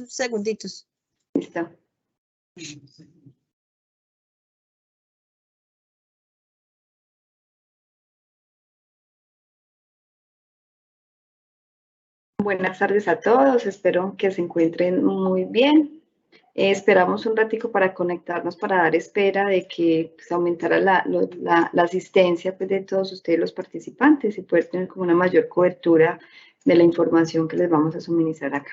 segunditos. Listo. Buenas tardes a todos, espero que se encuentren muy bien. Esperamos un ratico para conectarnos, para dar espera de que pues, aumentara la asistencia pues, de todos ustedes los participantes y poder tener como una mayor cobertura de la información que les vamos a suministrar acá.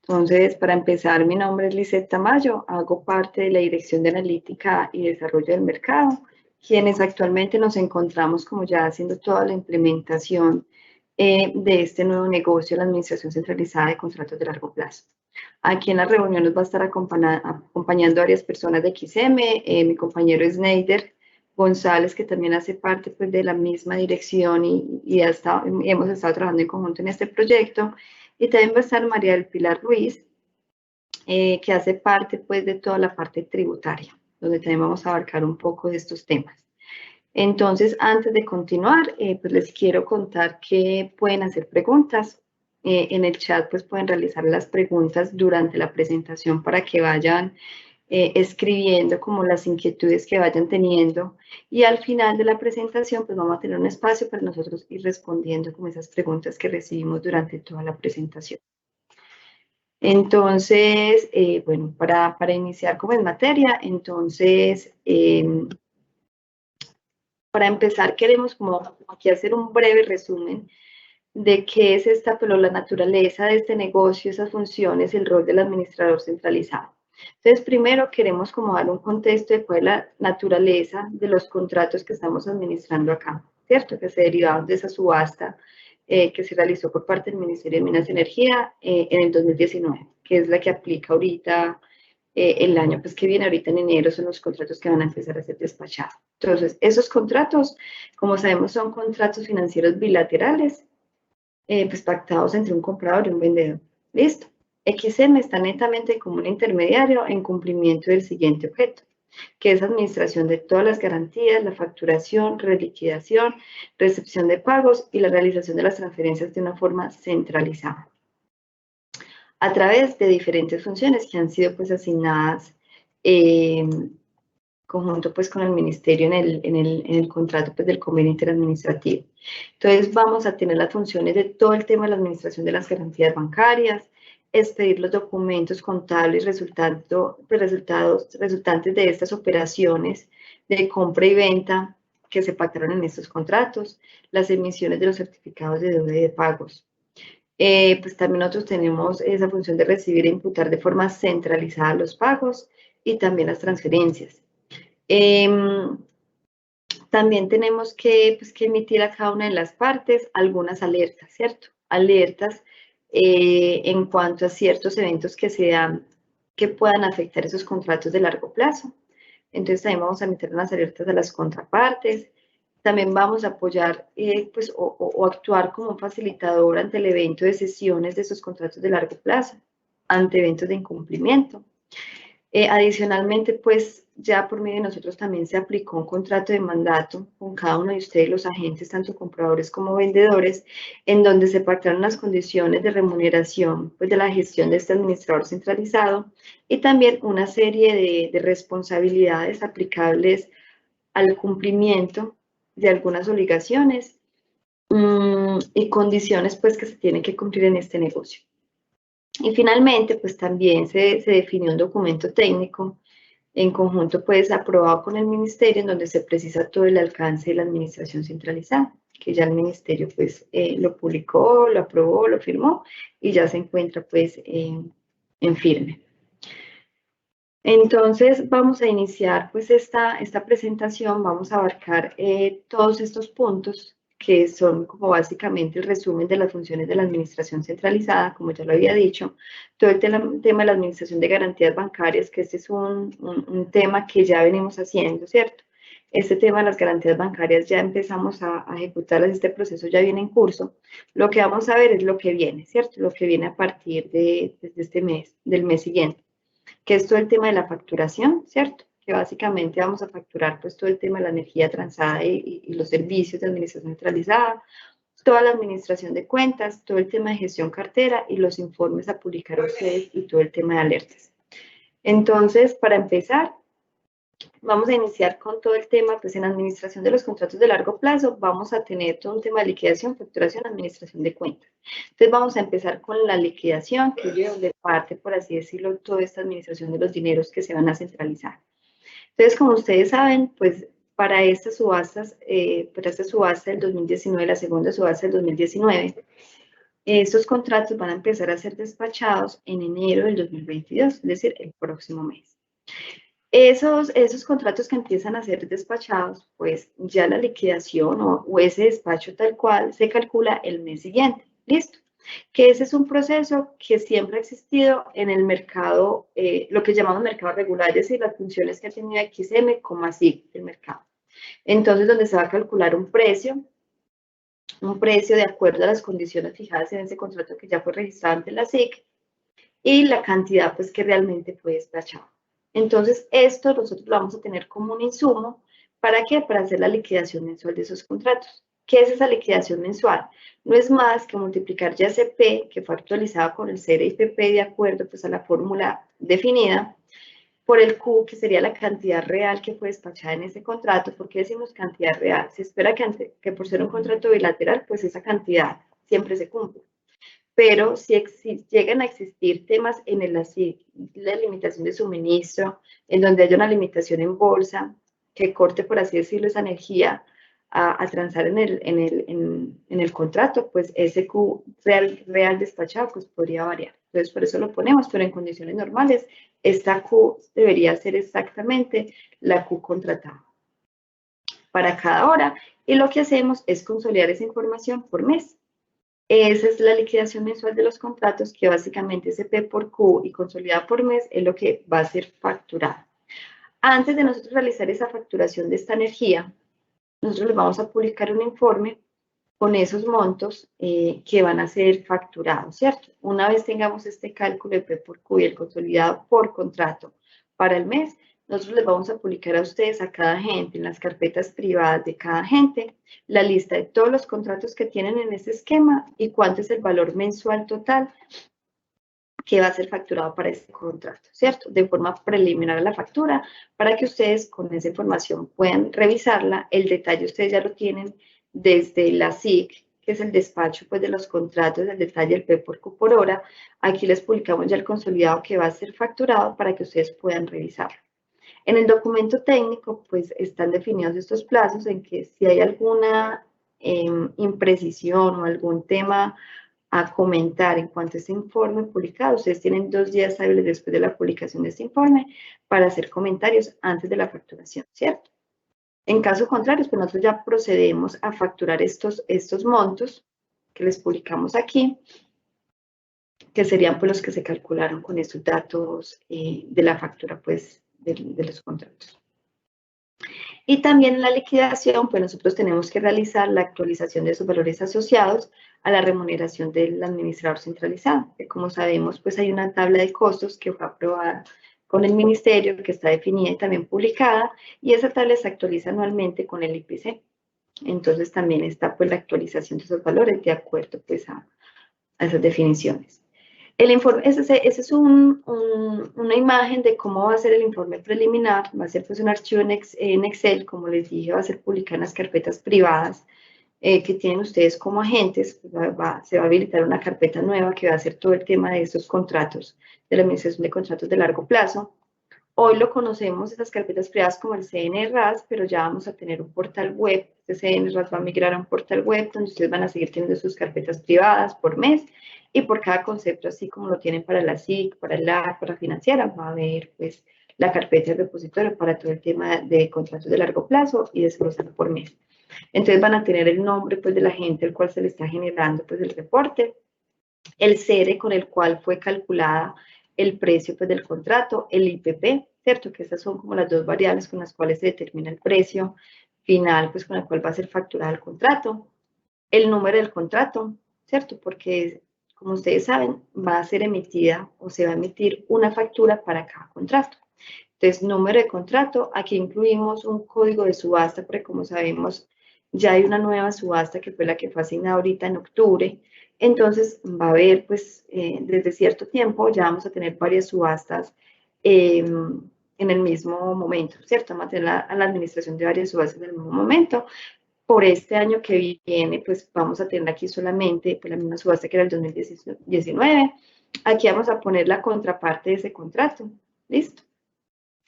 Entonces, para empezar, mi nombre es Lisette Tamayo, hago parte de la Dirección de Analítica y Desarrollo del Mercado, quienes actualmente nos encontramos como ya haciendo toda la implementación de este nuevo negocio, la Administración Centralizada de Contratos de Largo Plazo. Aquí en la reunión nos va a estar acompañando varias personas de XM, mi compañero Sneider González, que también hace parte pues, de la misma dirección y hemos estado trabajando en conjunto en este proyecto. Y también va a estar María del Pilar Ruiz, que hace parte pues, de toda la parte tributaria, donde también vamos a abarcar un poco de estos temas. Entonces, antes de continuar, pues les quiero contar que pueden hacer preguntas. En el chat pues pueden realizar las preguntas durante la presentación para que vayan escribiendo como las inquietudes que vayan teniendo y al final de la presentación pues vamos a tener un espacio para nosotros ir respondiendo como esas preguntas que recibimos durante toda la presentación. Entonces, bueno, para iniciar como en materia, entonces, para empezar queremos como aquí hacer un breve resumen de qué es esta, pero la naturaleza de este negocio, esas funciones, el rol del administrador centralizado. Entonces, primero queremos como dar un contexto de cuál es la naturaleza de los contratos que estamos administrando acá, ¿cierto? Que se derivaron de esa subasta que se realizó por parte del Ministerio de Minas y Energía en el 2019, que es la que aplica ahorita el año pues, que viene, ahorita en enero, son los contratos que van a empezar a ser despachados. Entonces, esos contratos, como sabemos, son contratos financieros bilaterales, pues pactados entre un comprador y un vendedor. ¿Listo? XM está netamente como un intermediario en cumplimiento del siguiente objeto, que es administración de todas las garantías, la facturación, reliquidación, recepción de pagos y la realización de las transferencias de una forma centralizada, a través de diferentes funciones que han sido pues asignadas conjunto pues con el ministerio en el contrato pues del convenio interadministrativo. Entonces vamos a tener las funciones de todo el tema de la administración de las garantías bancarias, expedir los documentos contables resultantes de estas operaciones de compra y venta que se pactaron en estos contratos, las emisiones de los certificados de deuda y de pagos. Pues también nosotros tenemos esa función de recibir e imputar de forma centralizada los pagos y también las transferencias. También tenemos pues, que emitir a cada una de las partes algunas alertas, ¿cierto? Alertas en cuanto a ciertos eventos que se dan que puedan afectar esos contratos de largo plazo. Entonces también vamos a emitir unas alertas a las contrapartes. También vamos a apoyar pues, o actuar como un facilitador ante el evento de cesiones de esos contratos de largo plazo, ante eventos de incumplimiento. Adicionalmente, pues ya por medio de nosotros también se aplicó un contrato de mandato con cada uno de ustedes, los agentes, tanto compradores como vendedores, en donde se pactaron las condiciones de remuneración pues, de la gestión de este administrador centralizado y también una serie de responsabilidades aplicables al cumplimiento de algunas obligaciones y condiciones pues, que se tienen que cumplir en este negocio. Y finalmente, pues también se definió un documento técnico en conjunto, pues aprobado con el ministerio, en donde se precisa todo el alcance de la administración centralizada, que ya el ministerio pues lo publicó, lo aprobó, lo firmó y ya se encuentra pues en firme. Entonces vamos a iniciar pues esta presentación, vamos a abarcar todos estos puntos que son como básicamente el resumen de las funciones de la administración centralizada, como ya lo había dicho, todo el tema de la administración de garantías bancarias, que este es un tema que ya venimos haciendo, ¿cierto? Este tema de las garantías bancarias ya empezamos a ejecutarlas, este proceso ya viene en curso. Lo que vamos a ver es lo que viene, ¿cierto? Lo que viene a partir de este mes, del mes siguiente, que es todo el tema de la facturación, ¿cierto? Que básicamente vamos a facturar pues todo el tema de la energía transada y los servicios de administración centralizada. toda la administración de cuentas, todo el tema de gestión cartera y los informes a publicar a ustedes y todo el tema de alertas. Entonces, para empezar, vamos a iniciar con todo el tema, pues en administración de los contratos de largo plazo, vamos a tener todo un tema de liquidación, facturación, administración de cuentas. Entonces vamos a empezar con la liquidación, que es donde parte, por así decirlo, toda esta administración de los dineros que se van a centralizar. Entonces, como ustedes saben, pues para estas subastas, para esta subasta del 2019, la segunda subasta del 2019, estos contratos van a empezar a ser despachados en enero del 2022, es decir, el próximo mes. Esos contratos que empiezan a ser despachados, pues ya la liquidación o ese despacho tal cual se calcula el mes siguiente. ¿Listo? Que ese es un proceso que siempre ha existido en el mercado, lo que llamamos mercado regular, es decir, las funciones que ha tenido XM como así el mercado. Entonces, donde se va a calcular un precio de acuerdo a las condiciones fijadas en ese contrato que ya fue registrado ante la SIC y la cantidad pues que realmente fue despachado. Entonces, esto nosotros lo vamos a tener como un insumo. ¿Para qué? Para hacer la liquidación mensual de esos contratos. ¿Qué es esa liquidación mensual? No es más que multiplicar ya ese P, que fue actualizado con el CRIPP de acuerdo pues, a la fórmula definida, por el Q, que sería la cantidad real que fue despachada en ese contrato. ¿Por qué decimos cantidad real? Se espera que por ser un contrato bilateral, pues esa cantidad siempre se cumple. Pero si llegan a existir temas en el ASIC, la limitación de suministro, en donde haya una limitación en bolsa, que corte, por así decirlo, esa energía a transar en el contrato, pues ese Q real despachado pues podría variar. Entonces, por eso lo ponemos, pero en condiciones normales, esta Q debería ser exactamente la Q contratada para cada hora. Y lo que hacemos es consolidar esa información por mes. Esa es la liquidación mensual de los contratos, que básicamente ese P por Q y consolidada por mes es lo que va a ser facturado. Antes de nosotros realizar esa facturación de esta energía, nosotros les vamos a publicar un informe con esos montos que van a ser facturados, ¿cierto? Una vez tengamos este cálculo de P por Q y el consolidado por contrato para el mes, nosotros les vamos a publicar a ustedes, a cada agente, en las carpetas privadas de cada agente, la lista de todos los contratos que tienen en ese esquema y cuánto es el valor mensual total que va a ser facturado para este contrato, ¿cierto? De forma preliminar a la factura, para que ustedes con esa información puedan revisarla. El detalle ustedes ya lo tienen desde la SIC, que es el despacho pues, de los contratos, el detalle del P por Q por hora. Aquí les publicamos ya el consolidado que va a ser facturado para que ustedes puedan revisarlo. En el documento técnico, pues están definidos estos plazos en que si hay alguna imprecisión o algún tema a comentar en cuanto a este informe publicado, ustedes tienen 2 días hábiles después de la publicación de este informe para hacer comentarios antes de la facturación, ¿cierto? En caso contrario, pues nosotros ya procedemos a facturar estos montos que les publicamos aquí, que serían pues los que se calcularon con estos datos de la factura pues de los contratos. Y también en la liquidación, pues nosotros tenemos que realizar la actualización de esos valores asociados a la remuneración del administrador centralizado. Que como sabemos, pues hay una tabla de costos que fue aprobada con el ministerio, que está definida y también publicada, y esa tabla se actualiza anualmente con el IPC. Entonces también está pues la actualización de esos valores de acuerdo pues a esas definiciones. El informe, ese es una imagen de cómo va a ser el informe preliminar. Va a ser pues un archivo en Excel, como les dije, va a ser publicado en las carpetas privadas que tienen ustedes como agentes. Pues se va a habilitar una carpeta nueva que va a hacer todo el tema de estos contratos, de la administración de contratos de largo plazo. Hoy lo conocemos, esas carpetas privadas, como el CNRAS, pero ya vamos a tener un portal web. Este CNRAS va a migrar a un portal web donde ustedes van a seguir teniendo sus carpetas privadas por mes y por cada concepto, así como lo tienen para la SIC, para el LAC, para financiera, va a haber pues la carpeta de repositorio para todo el tema de contratos de largo plazo y desglosado por mes. Entonces van a tener el nombre pues del agente al cual se le está generando pues el reporte, el CR con el cual fue calculada el precio pues, del contrato, el IPP, ¿cierto? Que esas son como las 2 variables con las cuales se determina el precio final, pues con el cual va a ser facturado el contrato, el número del contrato, ¿cierto? Porque, como ustedes saben, va a ser emitida o se va a emitir una factura para cada contrato. Entonces, número de contrato, aquí incluimos un código de subasta, porque como sabemos, ya hay una nueva subasta que fue la que fue asignada ahorita en octubre. Entonces va a haber, pues, desde cierto tiempo ya vamos a tener varias subastas en el mismo momento, ¿cierto? Vamos a tener a la administración de varias subastas en el mismo momento. Por este año que viene, pues vamos a tener aquí solamente pues, la misma subasta que era el 2019. Aquí vamos a poner la contraparte de ese contrato, ¿listo?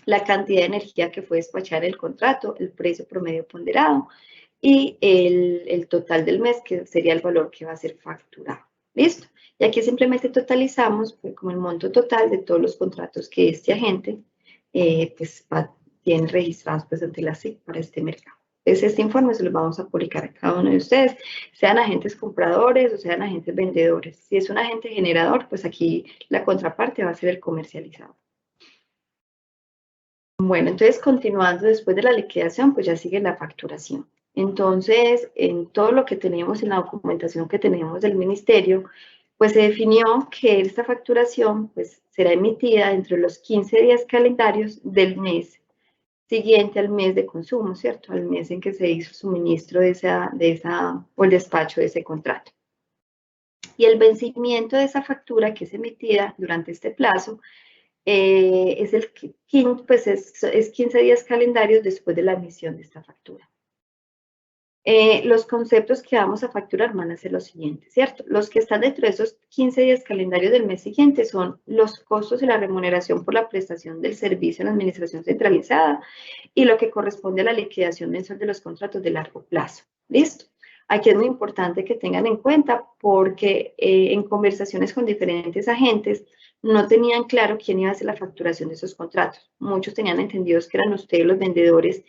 La cantidad de energía que fue despachar el contrato, el precio promedio ponderado y el total del mes, que sería el valor que va a ser facturado, ¿listo? Y aquí simplemente totalizamos pues, como el monto total de todos los contratos que este agente pues, tiene registrados pues, ante la SIC para este mercado. Entonces, este informe se lo vamos a publicar a cada uno de ustedes, sean agentes compradores o sean agentes vendedores. Si es un agente generador, pues aquí la contraparte va a ser el comercializador. Bueno, entonces continuando después de la liquidación, pues ya sigue la facturación. Entonces, en todo lo que tenemos en la documentación que tenemos del ministerio, pues se definió que esta facturación pues será emitida entre los 15 días calendarios del mes siguiente al mes de consumo, ¿cierto? Al mes en que se hizo suministro o el despacho de ese contrato. Y el vencimiento de esa factura que es emitida durante este plazo es 15 días calendarios después de la emisión de esta factura. Los conceptos que vamos a facturar van a ser los siguientes, ¿cierto? Los que están dentro de esos 15 días calendarios del mes siguiente son los costos y la remuneración por la prestación del servicio en la administración centralizada y lo que corresponde a la liquidación mensual de los contratos de largo plazo. ¿Listo? Aquí es muy importante que tengan en cuenta porque en conversaciones con diferentes agentes no tenían claro quién iba a hacer la facturación de esos contratos. Muchos tenían entendidos que eran ustedes los vendedores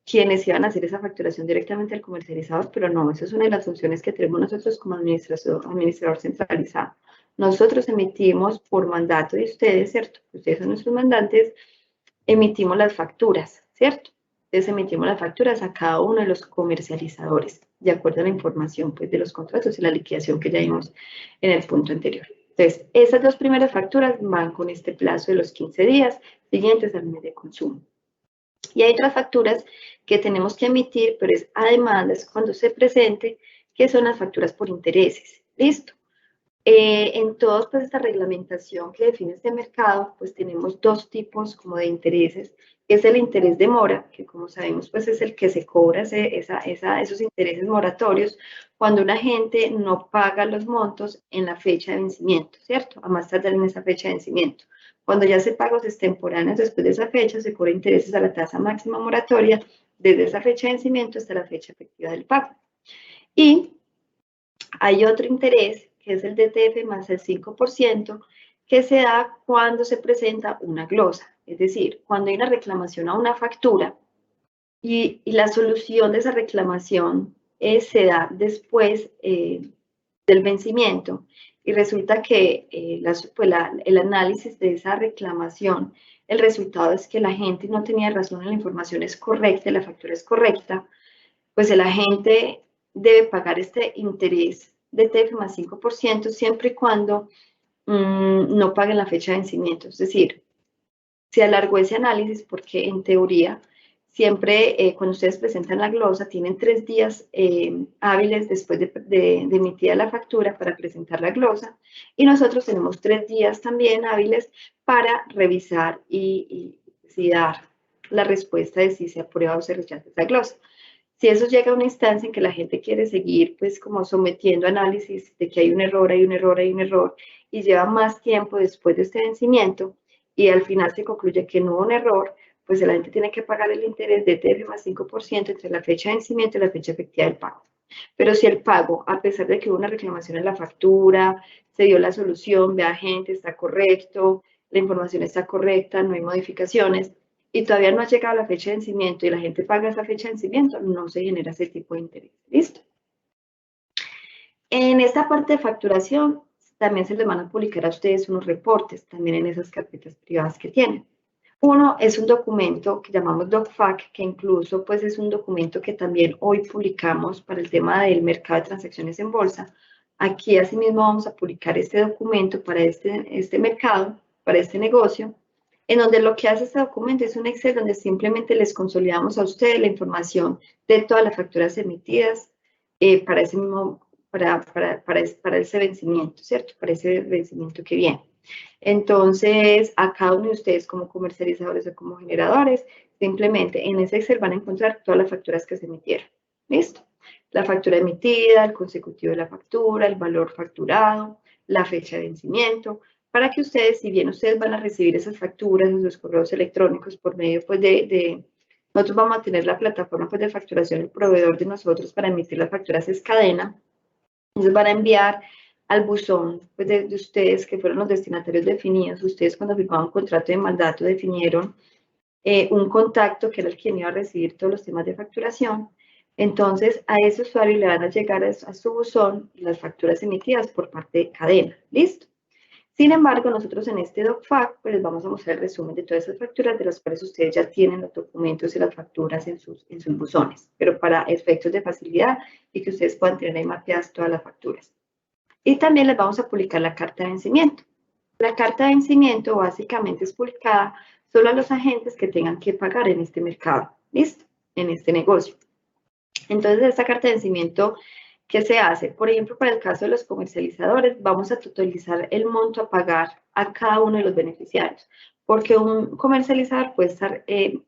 quienes iban a hacer esa facturación directamente al comercializador, pero no, esa es una de las funciones que tenemos nosotros como administrador centralizado. Nosotros emitimos por mandato de ustedes, ¿cierto? Ustedes son nuestros mandantes, emitimos las facturas, ¿cierto? Entonces emitimos las facturas a cada uno de los comercializadores, de acuerdo a la información pues, de los contratos y la liquidación que ya vimos en el punto anterior. Entonces, esas dos primeras facturas van con este plazo de los 15 días siguientes al mes de consumo. Y hay otras facturas que tenemos que emitir, pero es a demandas cuando se presente, que son las facturas por intereses. ¿Listo? En toda pues, esta reglamentación que define este mercado, pues tenemos dos tipos como de intereses. Es el interés de mora, que como sabemos pues es el que se cobra esos intereses moratorios cuando un agente no paga los montos en la fecha de vencimiento, ¿cierto? A más tardar en esa fecha de vencimiento. Cuando ya se pagos extemporáneos después de esa fecha, se cobra intereses a la tasa máxima moratoria desde esa fecha de vencimiento hasta la fecha efectiva del pago. Y hay otro interés, que es el DTF más el 5%, que se da cuando se presenta una glosa. Es decir, cuando hay una reclamación a una factura y la solución de esa reclamación se da después del vencimiento y resulta que el análisis de esa reclamación, el resultado es que la gente no tenía razón, la información es correcta, la factura es correcta, pues el agente debe pagar este interés de TF más 5% siempre y cuando no paguen la fecha de vencimiento. Es decir, se alargó ese análisis porque en teoría siempre cuando ustedes presentan la glosa tienen 3 días hábiles después de emitida la factura para presentar la glosa y nosotros tenemos 3 días también hábiles para revisar y dar la respuesta de si se aprueba o se rechaza esa glosa. Si eso llega a una instancia en que la gente quiere seguir, pues como sometiendo análisis de que hay un error, hay un error, hay un error, y lleva más tiempo después de este vencimiento, y al final se concluye que no hubo un error, pues la gente tiene que pagar el interés de TF más 5% entre la fecha de vencimiento y la fecha efectiva del pago. Pero si el pago, a pesar de que hubo una reclamación en la factura, se dio la solución, vea gente, está correcto, la información está correcta, no hay modificaciones, y todavía no ha llegado la fecha de vencimiento y la gente paga esa fecha de vencimiento, no se genera ese tipo de interés. ¿Listo? En esta parte de facturación también se les van a publicar a ustedes unos reportes, también en esas carpetas privadas que tienen. Uno es un documento que llamamos DocFac, que incluso pues es un documento que también hoy publicamos para el tema del mercado de transacciones en bolsa. Aquí asimismo vamos a publicar este documento para este mercado, para este negocio, en donde lo que hace este documento es un Excel donde simplemente les consolidamos a ustedes la información de todas las facturas emitidas para ese mismo, para ese vencimiento, ¿cierto? Para ese vencimiento que viene. Entonces, a cada uno de ustedes como comercializadores o como generadores, simplemente en ese Excel van a encontrar todas las facturas que se emitieron. ¿Listo? La factura emitida, el consecutivo de la factura, el valor facturado, la fecha de vencimiento, para que ustedes, si bien ustedes van a recibir esas facturas en sus correos electrónicos por medio pues, nosotros vamos a tener la plataforma pues, de facturación, el proveedor de nosotros para emitir las facturas es Cadena. Entonces van a enviar al buzón pues, de ustedes que fueron los destinatarios definidos. Ustedes cuando firmaron un contrato de mandato definieron un contacto que era el quien iba a recibir todos los temas de facturación. Entonces a ese usuario le van a llegar a su buzón las facturas emitidas por parte de Cadena. ¿Listo? Sin embargo, nosotros en este DocFac pues les vamos a mostrar el resumen de todas esas facturas de las cuales ustedes ya tienen los documentos y las facturas en sus buzones, pero para efectos de facilidad y que ustedes puedan tener ahí mapeadas todas las facturas. Y también les vamos a publicar la carta de vencimiento. La carta de vencimiento básicamente es publicada solo a los agentes que tengan que pagar en este mercado, ¿listo? En este negocio. Entonces, esta carta de vencimiento, ¿qué se hace? Por ejemplo, para el caso de los comercializadores, vamos a totalizar el monto a pagar a cada uno de los beneficiarios, porque un comercializador puede estar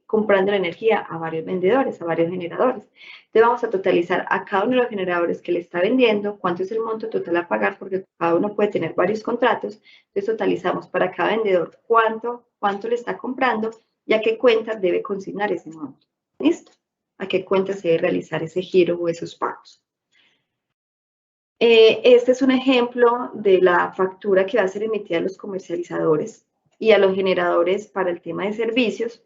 comprando la energía a varios vendedores, a varios generadores. Entonces, vamos a totalizar a cada uno de los generadores que le está vendiendo, cuánto es el monto total a pagar, porque cada uno puede tener varios contratos. Entonces, totalizamos para cada vendedor cuánto le está comprando y a qué cuenta debe consignar ese monto. ¿Listo? A qué cuenta se debe realizar ese giro o esos pagos. Este es un ejemplo de la factura que va a ser emitida a los comercializadores y a los generadores para el tema de servicios,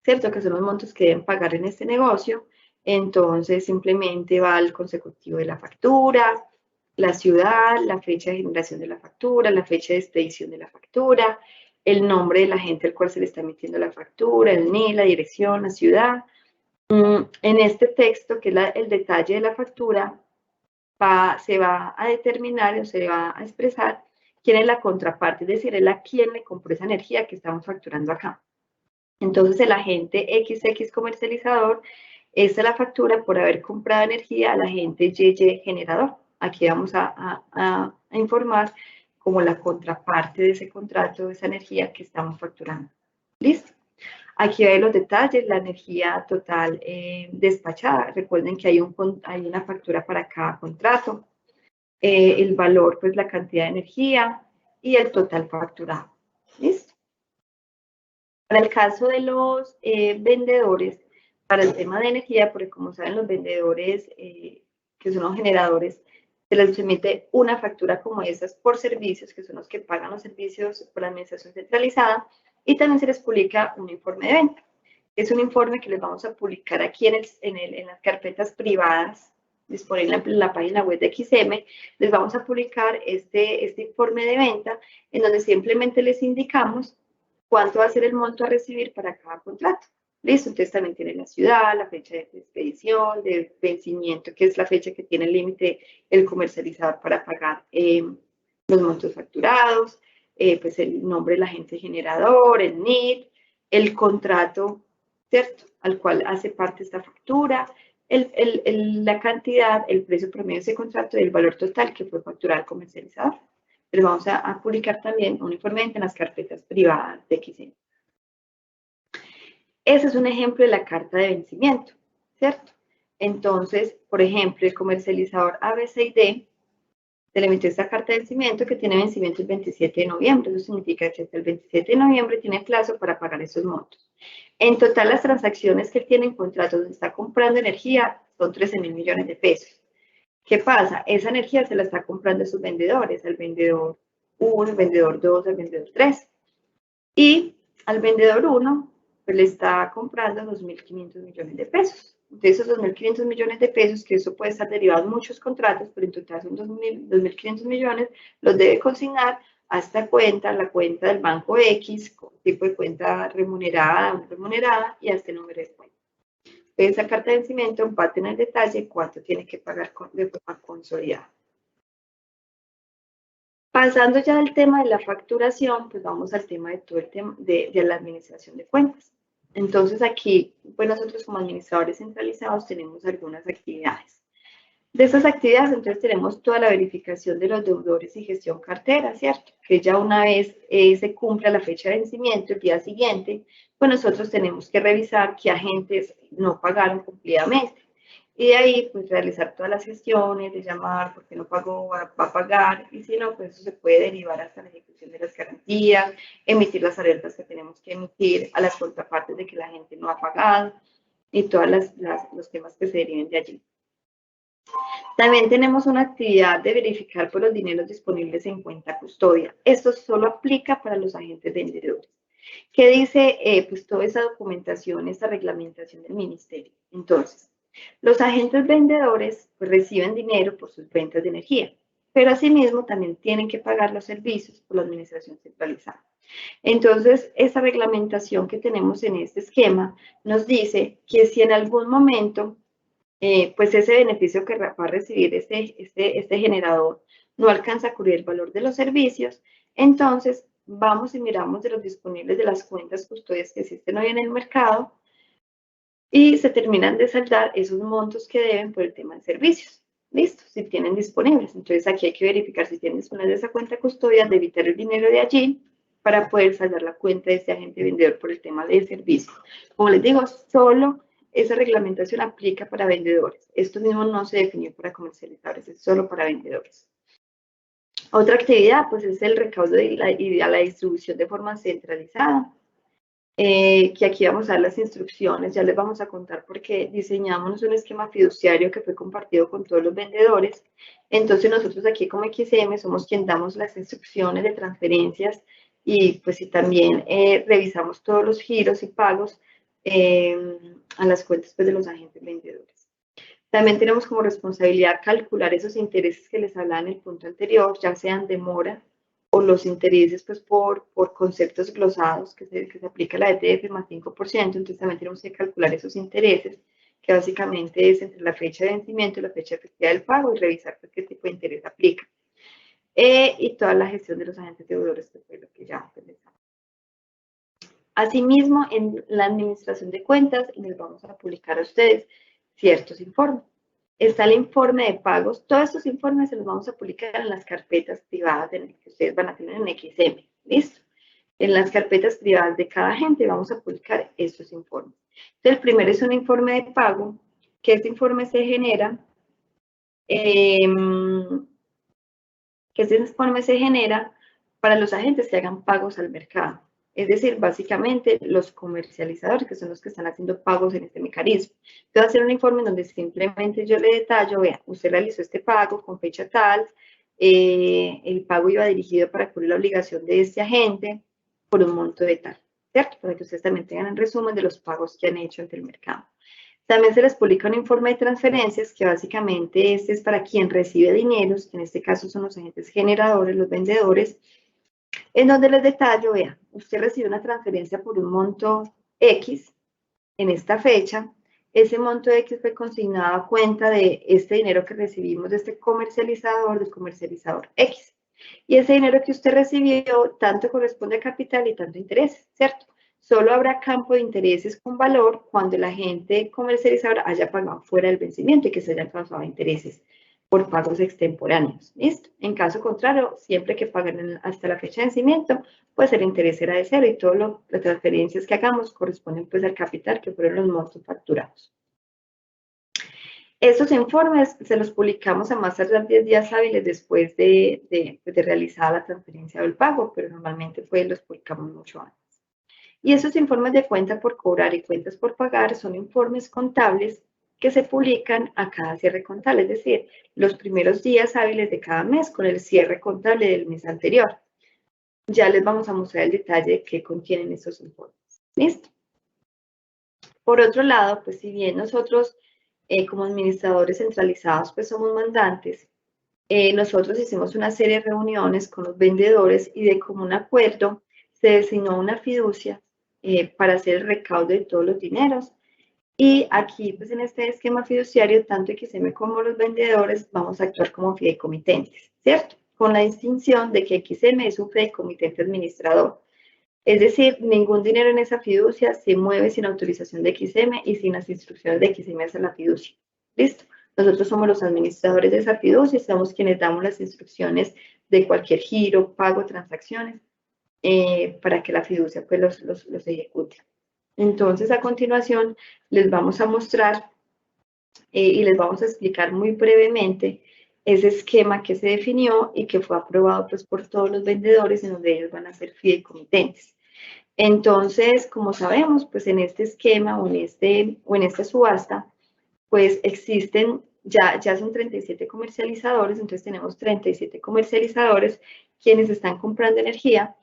¿cierto? Que son los montos que deben pagar en este negocio. Entonces, simplemente va el consecutivo de la factura, la ciudad, la fecha de generación de la factura, la fecha de expedición de la factura, el nombre del agente al cual se le está emitiendo la factura, el NIE, la dirección, la ciudad. En este texto, que es el detalle de la factura, se va a determinar o se va a expresar quién es la contraparte, es decir, a quién le compró esa energía que estamos facturando acá. Entonces, el agente XX comercializador, esta es la factura por haber comprado energía al agente YY generador. Aquí vamos a informar como la contraparte de ese contrato, de esa energía que estamos facturando. ¿Listo? Aquí hay los detalles, la energía total despachada. Recuerden que hay una factura para cada contrato. El valor, pues la cantidad de energía y el total facturado. ¿Listo? Para el caso de los vendedores, para el tema de energía, porque como saben los vendedores que son los generadores, se les emite una factura como esas por servicios, que son los que pagan los servicios por la administración centralizada, y también se les publica un informe de venta. Es un informe que les vamos a publicar aquí en las carpetas privadas, disponible en la página web de XM. Les vamos a publicar este informe de venta, en donde simplemente les indicamos cuánto va a ser el monto a recibir para cada contrato. Listo, entonces también tiene la ciudad, la fecha de expedición, de vencimiento, que es la fecha que tiene el límite el comercializador para pagar los montos facturados, pues el nombre del agente generador, el NID, el contrato, ¿cierto?, al cual hace parte esta factura, la cantidad, el precio promedio de ese contrato y el valor total que fue facturado al comercializador. Pero vamos a publicar también un informe en las carpetas privadas de XM. Ese es un ejemplo de la carta de vencimiento, ¿cierto? Entonces, por ejemplo, el comercializador ABCD se le emitió esta carta de vencimiento que tiene vencimiento el 27 de noviembre. Eso significa que hasta el 27 de noviembre tiene plazo para pagar esos montos. En total, las transacciones que él tiene en contrato donde está comprando energía son 13.000 millones de pesos. ¿Qué pasa? Esa energía se la está comprando a sus vendedores, al vendedor 1, al vendedor 2, al vendedor 3. Y al vendedor 1, pues le está comprando 2.500 millones de pesos. De esos 2.500 millones de pesos, que eso puede estar derivado en muchos contratos, pero en total son 2.500 millones, los debe consignar a esta cuenta, la cuenta del banco X, tipo de cuenta remunerada, no remunerada, y a este número de cuenta. Esa carta de vencimiento empate en el detalle cuánto tiene que pagar de forma consolidada. Pasando ya del tema de la facturación, pues vamos al tema de todo el tema de la administración de cuentas. Entonces aquí, pues nosotros como administradores centralizados tenemos algunas actividades. De estas actividades, entonces tenemos toda la verificación de los deudores y gestión cartera, ¿cierto? Que ya una vez se cumpla la fecha de vencimiento, el día siguiente, pues nosotros tenemos que revisar qué agentes no pagaron cumplidamente. Y de ahí, pues realizar todas las gestiones de llamar, porque no pagó, va a pagar, y si no, pues eso se puede derivar hasta la ejecución de las garantías, emitir las alertas que tenemos que emitir a las contrapartes de que la gente no ha pagado, y todos los temas que se deriven de allí. También tenemos una actividad de verificar por los dineros disponibles en cuenta custodia. Esto solo aplica para los agentes vendedores. ¿Qué dice pues toda esa documentación, esa reglamentación del ministerio? Entonces, los agentes vendedores pues, reciben dinero por sus ventas de energía, pero asimismo también tienen que pagar los servicios por la administración centralizada. Entonces, esa reglamentación que tenemos en este esquema nos dice que si en algún momento pues ese beneficio que va a recibir este generador no alcanza a cubrir el valor de los servicios, entonces vamos y miramos de los disponibles de las cuentas custodias que existen hoy en el mercado y se terminan de saldar esos montos que deben por el tema de servicios. Listo, si tienen disponibles. Entonces aquí hay que verificar si tienen disponible esa cuenta custodia, de evitar el dinero de allí para poder saldar la cuenta de este agente vendedor por el tema de servicios. Como les digo, solo esa reglamentación aplica para vendedores. Esto mismo no se definió para comercializadores, es solo para vendedores. Otra actividad, pues, es el recaudo y la distribución de forma centralizada. Que aquí vamos a dar las instrucciones, ya les vamos a contar porque diseñamos un esquema fiduciario que fue compartido con todos los vendedores. Entonces nosotros aquí como XM somos quien damos las instrucciones de transferencias y pues y también revisamos todos los giros y pagos a las cuentas pues, de los agentes vendedores. También tenemos como responsabilidad calcular esos intereses que les hablaba en el punto anterior, ya sean demora o los intereses pues por conceptos glosados que se aplica la ETF más 5%, entonces también tenemos que calcular esos intereses, que básicamente es entre la fecha de vencimiento y la fecha efectiva del pago y revisar pues, qué tipo de interés aplica. Y toda la gestión de los agentes deudores, que fue lo que ya empezamos. Asimismo, en la administración de cuentas les vamos a publicar a ustedes ciertos informes. Está el informe de pagos. Todos estos informes se los vamos a publicar en las carpetas privadas que ustedes van a tener en XM. ¿Listo? En las carpetas privadas de cada agente vamos a publicar estos informes. Entonces, el primero es un informe de pago, que este informe se genera, para los agentes que hagan pagos al mercado. Es decir, básicamente los comercializadores, que son los que están haciendo pagos en este mecanismo. Yo voy a hacer un informe donde simplemente yo le detallo, vea, usted realizó este pago con fecha tal, el pago iba dirigido para cubrir la obligación de este agente por un monto de tal, ¿cierto? Para que ustedes también tengan un resumen de los pagos que han hecho ante el mercado. También se les publica un informe de transferencias que básicamente este es para quien recibe dineros, que en este caso son los agentes generadores, los vendedores, en donde les detallo, vea, usted recibe una transferencia por un monto X en esta fecha, ese monto X fue consignado a cuenta de este dinero que recibimos de este comercializador, del comercializador X. Y ese dinero que usted recibió, tanto corresponde a capital y tanto intereses, ¿cierto? Solo habrá campo de intereses con valor cuando el agente comercializador haya pagado fuera del vencimiento y que se hayan causado intereses por pagos extemporáneos. ¿Listo? En caso contrario, siempre que paguen hasta la fecha de vencimiento, pues el interés será de cero y todas las transferencias que hagamos corresponden pues al capital que fueron los montos facturados. Estos informes se los publicamos a más tardar 10 días hábiles después de realizar la transferencia o el pago, pero normalmente pues los publicamos mucho antes. Y esos informes de cuenta por cobrar y cuentas por pagar son informes contables que se publican a cada cierre contable, es decir, los primeros días hábiles de cada mes con el cierre contable del mes anterior. Ya les vamos a mostrar el detalle de qué contienen esos informes. ¿Listo? Por otro lado, pues si bien nosotros como administradores centralizados pues somos mandantes, nosotros hicimos una serie de reuniones con los vendedores y de común acuerdo se designó una fiducia para hacer el recaudo de todos los dineros. Y aquí, pues en este esquema fiduciario, tanto XM como los vendedores vamos a actuar como fideicomitentes, ¿cierto? con la distinción de que XM es un fideicomitente administrador. Es decir, ningún dinero en esa fiducia se mueve sin autorización de XM y sin las instrucciones de XM hacia la fiducia. ¿Listo? Nosotros somos los administradores de esa fiducia y somos quienes damos las instrucciones de cualquier giro, pago, transacciones, para que la fiducia pues los ejecute. Entonces, a continuación, les vamos a mostrar y les vamos a explicar muy brevemente ese esquema que se definió y que fue aprobado pues, por todos los vendedores, en donde ellos van a ser fideicomitentes. Entonces, como sabemos, pues en este esquema o en esta subasta, pues existen, ya son 37 comercializadores, entonces tenemos 37 comercializadores quienes están comprando energía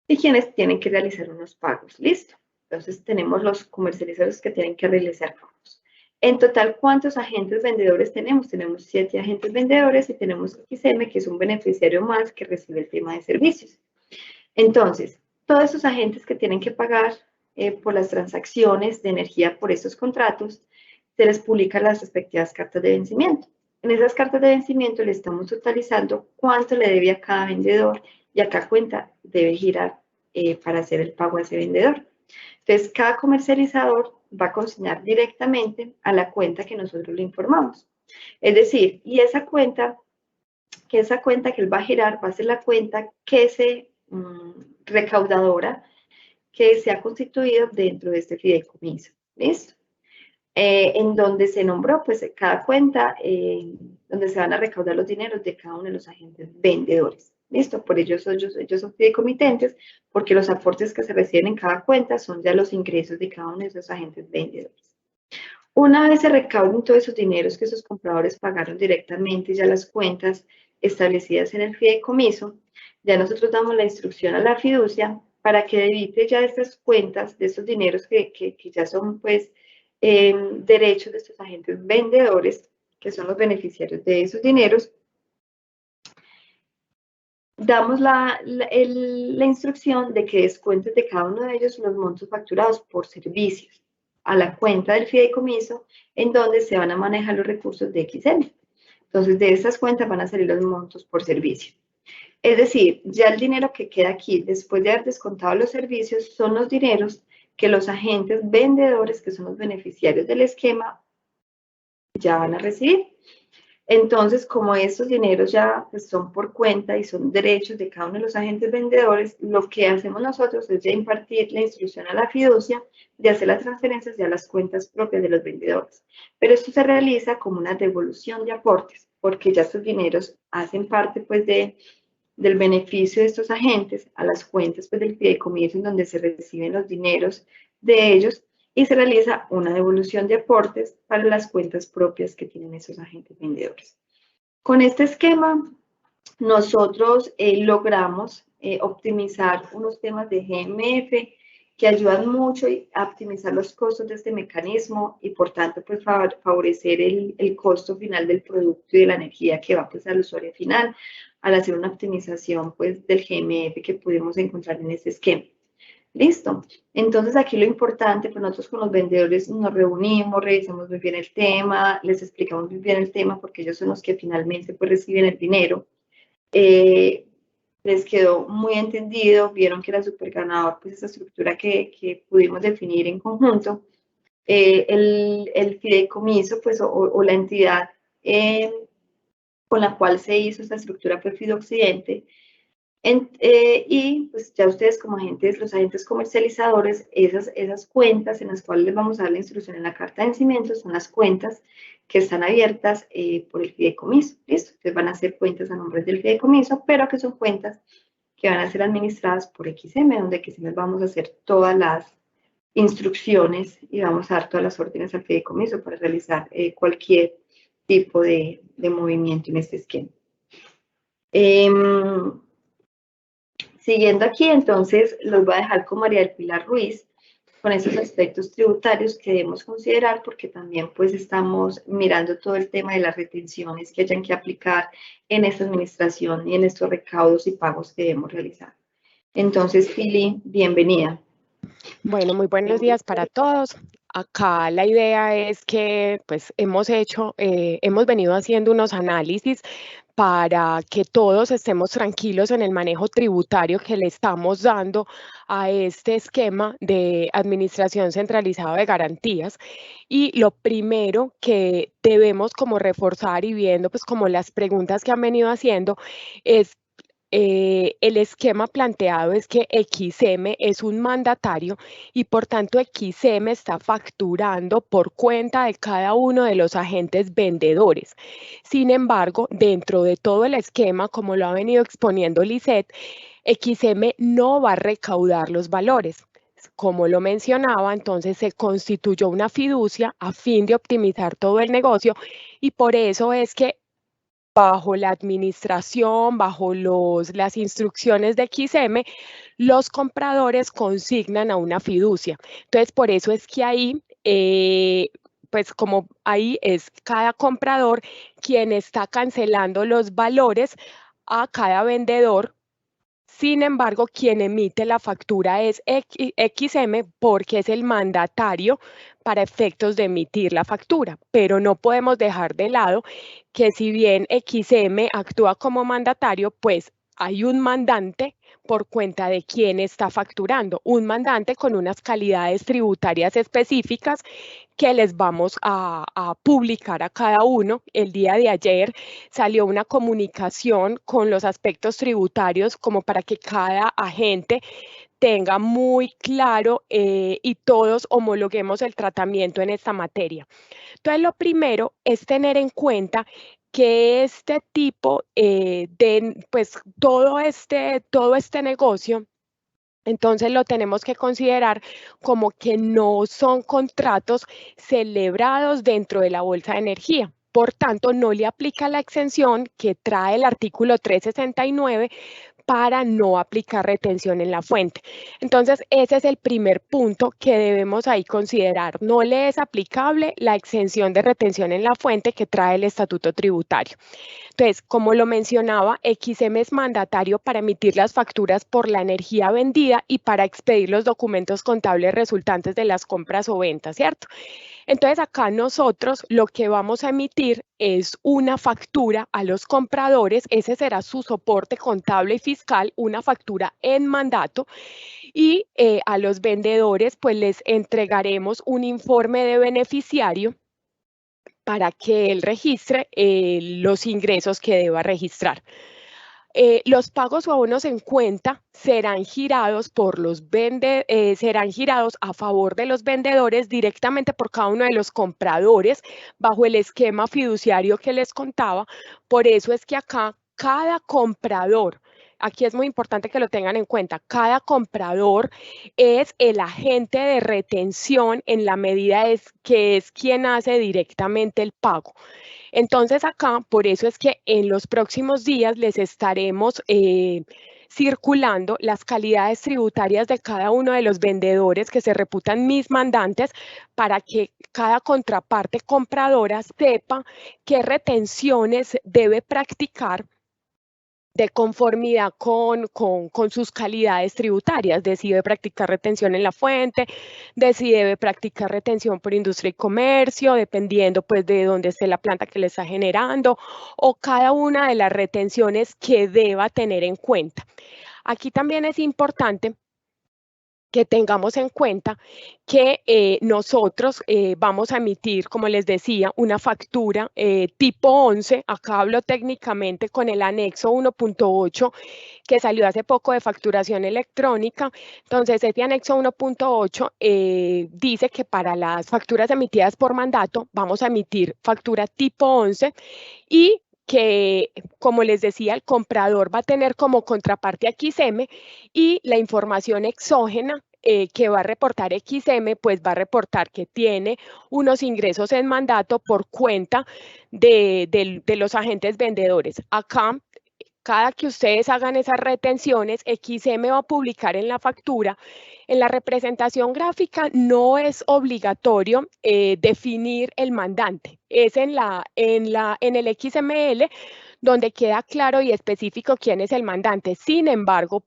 y quienes tienen que realizar unos pagos. Listo. Entonces tenemos los comercializadores que tienen que realizar pagos. En total, ¿cuántos agentes vendedores tenemos? Tenemos 7 agentes vendedores y tenemos XM, que es un beneficiario más que recibe el tema de servicios. Entonces, todos esos agentes que tienen que pagar por las transacciones de energía por estos contratos, se les publican las respectivas cartas de vencimiento. En esas cartas de vencimiento le estamos totalizando cuánto le debe a cada vendedor y a cada cuenta debe girar para hacer el pago a ese vendedor. Entonces, cada comercializador va a consignar directamente a la cuenta que nosotros le informamos. Es decir, y esa cuenta que él va a girar va a ser la cuenta que se recaudadora que se ha constituido dentro de este fideicomiso. ¿Listo? En donde se nombró, pues, cada cuenta, donde se van a recaudar los dineros de cada uno de los agentes vendedores. ¿Listo? Por ello ellos son fideicomitentes, porque los aportes que se reciben en cada cuenta son ya los ingresos de cada uno de esos agentes vendedores. Una vez se recauden todos esos dineros que esos compradores pagaron directamente, ya las cuentas establecidas en el fideicomiso, ya nosotros damos la instrucción a la fiducia para que debite ya estas cuentas, de estos dineros que ya son, pues, derechos de estos agentes vendedores, que son los beneficiarios de esos dineros. Damos la instrucción de que descuentes de cada uno de ellos los montos facturados por servicios a la cuenta del fideicomiso, en donde se van a manejar los recursos de XM. Entonces, de estas cuentas van a salir los montos por servicio. Es decir, ya el dinero que queda aquí, después de haber descontado los servicios, son los dineros que los agentes vendedores, que son los beneficiarios del esquema, ya van a recibir. Entonces, como estos dineros ya pues, son por cuenta y son derechos de cada uno de los agentes vendedores, lo que hacemos nosotros es ya impartir la instrucción a la fiducia de hacer las transferencias ya a las cuentas propias de los vendedores. Pero esto se realiza como una devolución de aportes, porque ya estos dineros hacen parte pues del beneficio de estos agentes a las cuentas pues, del fideicomiso en donde se reciben los dineros de ellos, y se realiza una devolución de aportes para las cuentas propias que tienen esos agentes vendedores. Con este esquema, nosotros logramos optimizar unos temas de GMF que ayudan mucho a optimizar los costos de este mecanismo y, por tanto, pues, favorecer el costo final del producto y de la energía que va pues, al usuario final, al hacer una optimización pues, del GMF que pudimos encontrar en este esquema. Listo. Entonces, aquí lo importante, pues nosotros con los vendedores nos reunimos, revisamos muy bien el tema, les explicamos muy bien el tema, porque ellos son los que finalmente pues reciben el dinero. Les quedó muy entendido, vieron que era súper ganador, pues esa estructura que pudimos definir en conjunto. El fideicomiso, pues, o la entidad con la cual se hizo esta estructura fue Fidoccidente. Y pues ya ustedes como agentes, los agentes comercializadores, esas cuentas en las cuales les vamos a dar la instrucción en la carta de vencimiento son las cuentas que están abiertas por el fideicomiso. ¿Listo? Entonces van a ser cuentas a nombre del fideicomiso, pero que son cuentas que van a ser administradas por XM, donde XM vamos a hacer todas las instrucciones y vamos a dar todas las órdenes al fideicomiso para realizar cualquier tipo de movimiento en este esquema. Siguiendo aquí, entonces, los voy a dejar con María del Pilar Ruiz, con esos aspectos tributarios que debemos considerar, porque también pues estamos mirando todo el tema de las retenciones que hayan que aplicar en esta administración y en estos recaudos y pagos que debemos realizar. Entonces, Pili, bienvenida. Bueno, muy buenos días para todos. Acá la idea es que pues hemos venido haciendo unos análisis para que todos estemos tranquilos en el manejo tributario que le estamos dando a este esquema de administración centralizada de garantías. Y lo primero que debemos como reforzar y viendo pues como las preguntas que han venido haciendo es el esquema planteado es que XM es un mandatario y por tanto XM está facturando por cuenta de cada uno de los agentes vendedores. Sin embargo, dentro de todo el esquema, como lo ha venido exponiendo Lisette, XM no va a recaudar los valores. Como lo mencionaba, entonces se constituyó una fiducia a fin de optimizar todo el negocio y por eso es que bajo la administración, bajo las instrucciones de XM, los compradores consignan a una fiducia. Entonces, por eso es que ahí, pues como ahí es cada comprador quien está cancelando los valores a cada vendedor. Sin embargo, quien emite la factura es XM porque es el mandatario para efectos de emitir la factura, pero no podemos dejar de lado que si bien XM actúa como mandatario, pues hay un mandante por cuenta de quien está facturando, un mandante con unas calidades tributarias específicas que les vamos a publicar a cada uno. El día de ayer salió una comunicación con los aspectos tributarios como para que cada agente tenga muy claro y todos homologuemos el tratamiento en esta materia. Entonces, lo primero es tener en cuenta que este tipo pues todo este negocio, entonces lo tenemos que considerar como que no son contratos celebrados dentro de la bolsa de energía. Por tanto, no le aplica la exención que trae el artículo 369 para no aplicar retención en la fuente. Entonces, ese es el primer punto que debemos ahí considerar. No le es aplicable la exención de retención en la fuente que trae el estatuto tributario. Entonces, como lo mencionaba, XM es mandatario para emitir las facturas por la energía vendida y para expedir los documentos contables resultantes de las compras o ventas, ¿cierto? Entonces, acá nosotros lo que vamos a emitir es una factura a los compradores, ese será su soporte contable y fiscal, una factura en mandato, y a los vendedores pues les entregaremos un informe de beneficiario para que él registre los ingresos que deba registrar. Los pagos o abonos en cuenta serán girados serán girados a favor de los vendedores directamente por cada uno de los compradores bajo el esquema fiduciario que les contaba. Por eso es que acá cada comprador, aquí es muy importante que lo tengan en cuenta, cada comprador es el agente de retención en la medida que es quien hace directamente el pago. Entonces acá, por eso es que en los próximos días les estaremos circulando las calidades tributarias de cada uno de los vendedores que se reputan mis mandantes para que cada contraparte compradora sepa qué retenciones debe practicar de conformidad con sus calidades tributarias, de si debe practicar retención en la fuente, de si debe practicar retención por industria y comercio, dependiendo pues de dónde esté la planta que le está generando, o cada una de las retenciones que deba tener en cuenta. Aquí también es importante que tengamos en cuenta que nosotros vamos a emitir, como les decía, una factura tipo 11, acá hablo técnicamente con el anexo 1.8 que salió hace poco de facturación electrónica. Entonces, este anexo 1.8 dice que para las facturas emitidas por mandato vamos a emitir factura tipo 11 y que, como les decía, el comprador va a tener como contraparte a XM y la información exógena que va a reportar XM, pues va a reportar que tiene unos ingresos en mandato por cuenta de los agentes vendedores. Acá, cada que ustedes hagan esas retenciones, XM va a publicar en la factura. En la representación gráfica no es obligatorio definir el mandante. Es en el XML donde queda claro y específico quién es el mandante. Sin embargo,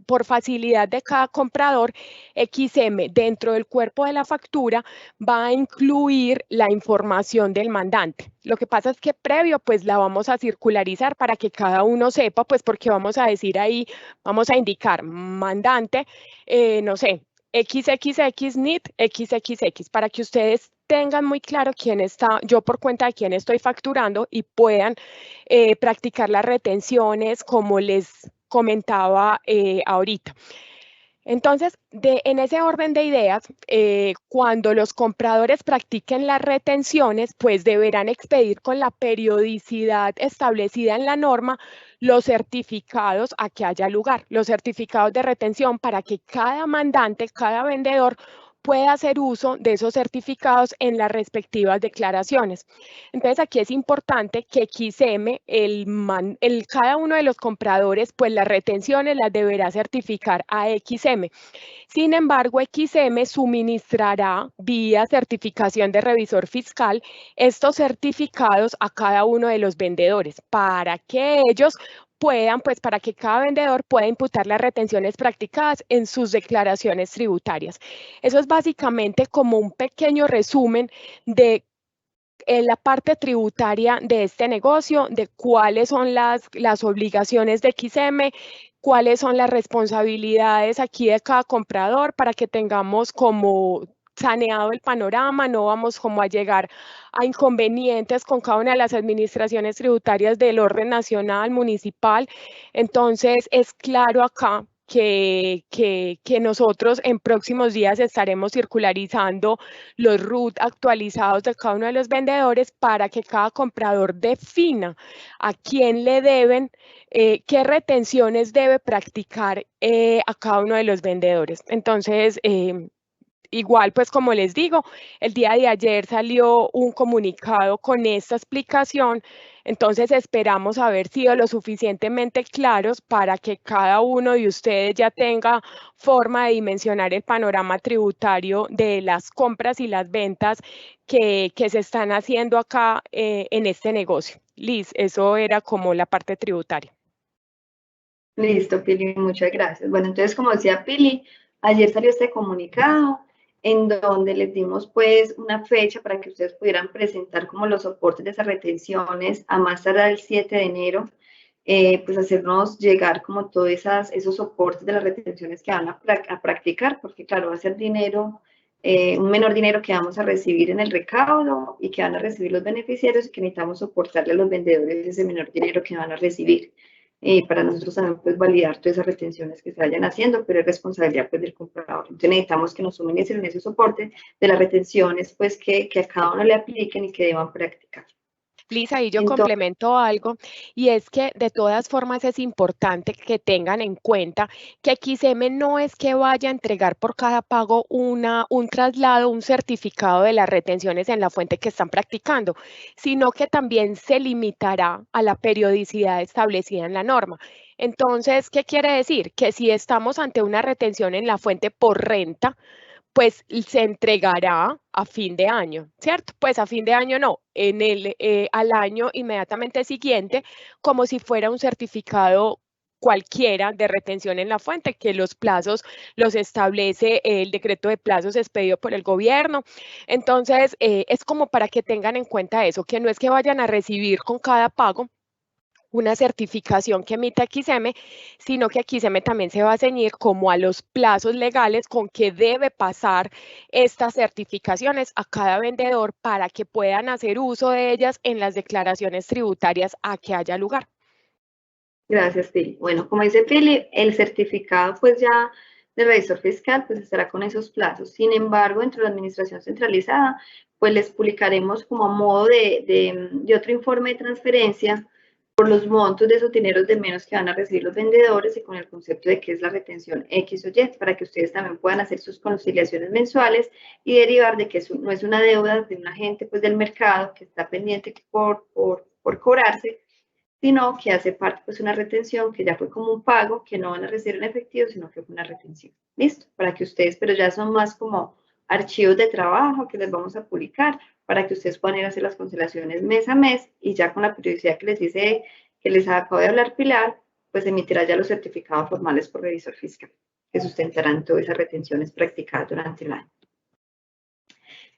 por facilidad de cada comprador, XM dentro del cuerpo de la factura va a incluir la información del mandante. Lo que pasa es que previo pues la vamos a circularizar para que cada uno sepa, pues porque vamos a decir ahí, vamos a indicar mandante, no sé, XXX NIT XXX, para que ustedes tengan muy claro quién está, yo por cuenta de quién estoy facturando y puedan practicar las retenciones como les comentaba ahorita. Entonces, en ese orden de ideas, cuando los compradores practiquen las retenciones, pues deberán expedir con la periodicidad establecida en la norma los certificados a que haya lugar, los certificados de retención para que cada mandante, cada vendedor pueda hacer uso de esos certificados en las respectivas declaraciones. Entonces, aquí es importante que XM, cada uno de los compradores, pues las retenciones las deberá certificar a XM. Sin embargo, XM suministrará vía certificación de revisor fiscal estos certificados a cada uno de los vendedores para que ellos puedan, pues para que cada vendedor pueda imputar las retenciones practicadas en sus declaraciones tributarias. Eso es básicamente como un pequeño resumen de la parte tributaria de este negocio, de cuáles son las obligaciones de XM, cuáles son las responsabilidades aquí de cada comprador para que tengamos como saneado el panorama, no vamos como a llegar a inconvenientes con cada una de las administraciones tributarias del orden nacional, municipal. Entonces, es claro acá que nosotros en próximos días estaremos circularizando los RUT actualizados de cada uno de los vendedores para que cada comprador defina a quién le deben, qué retenciones debe practicar a cada uno de los vendedores. Entonces, igual, pues como les digo, el día de ayer salió un comunicado con esta explicación, entonces esperamos haber sido lo suficientemente claros para que cada uno de ustedes ya tenga forma de dimensionar el panorama tributario de las compras y las ventas que se están haciendo acá en este negocio. Liz, eso era como la parte tributaria. Listo, Pili, muchas gracias. Bueno, entonces, como decía Pili, ayer salió este comunicado en donde les dimos pues una fecha para que ustedes pudieran presentar como los soportes de esas retenciones a más tardar el 7 de enero, pues hacernos llegar como todos esos soportes de las retenciones que van a practicar, porque claro, va a ser dinero, un menor dinero que vamos a recibir en el recaudo y que van a recibir los beneficiarios y que necesitamos soportarle a los vendedores ese menor dinero que van a recibir. Para nosotros también pues validar todas esas retenciones que se vayan haciendo, pero es responsabilidad pues del comprador. Entonces necesitamos que nos suministren ese soporte de las retenciones pues que a cada uno le apliquen y que deban practicar. Lisa, y yo Entonces, complemento algo, y es que de todas formas es importante que tengan en cuenta que XM no es que vaya a entregar por cada pago un traslado, un certificado de las retenciones en la fuente que están practicando, sino que también se limitará a la periodicidad establecida en la norma. Entonces, ¿qué quiere decir? Que si estamos ante una retención en la fuente por renta, pues se entregará a fin de año, ¿cierto? Pues a fin de año no, al año inmediatamente siguiente, como si fuera un certificado cualquiera de retención en la fuente, que los plazos los establece el decreto de plazos expedido por el gobierno. Entonces, es como para que tengan en cuenta eso, que no es que vayan a recibir con cada pago una certificación que emite XM, sino que XM también se va a ceñir como a los plazos legales con que debe pasar estas certificaciones a cada vendedor para que puedan hacer uso de ellas en las declaraciones tributarias a que haya lugar. Gracias, Pili. Bueno, como dice Pili, el certificado pues ya de revisor fiscal pues estará con esos plazos. Sin embargo, dentro de la administración centralizada, pues les publicaremos como a modo de otro informe de transferencia por los montos de esos dineros de menos que van a recibir los vendedores y con el concepto de qué es la retención X o Y, para que ustedes también puedan hacer sus conciliaciones mensuales y derivar de que no es una deuda de un agente pues del mercado que está pendiente por cobrarse, sino que hace parte pues una retención que ya fue como un pago que no van a recibir en efectivo, sino que fue una retención. Listo, para que ustedes, pero ya son más como archivos de trabajo que les vamos a publicar para que ustedes puedan ir a hacer las cancelaciones mes a mes y ya con la periodicidad que les dice que les acabo de hablar Pilar, pues emitirá ya los certificados formales por revisor fiscal, que sustentarán todas esas retenciones practicadas durante el año.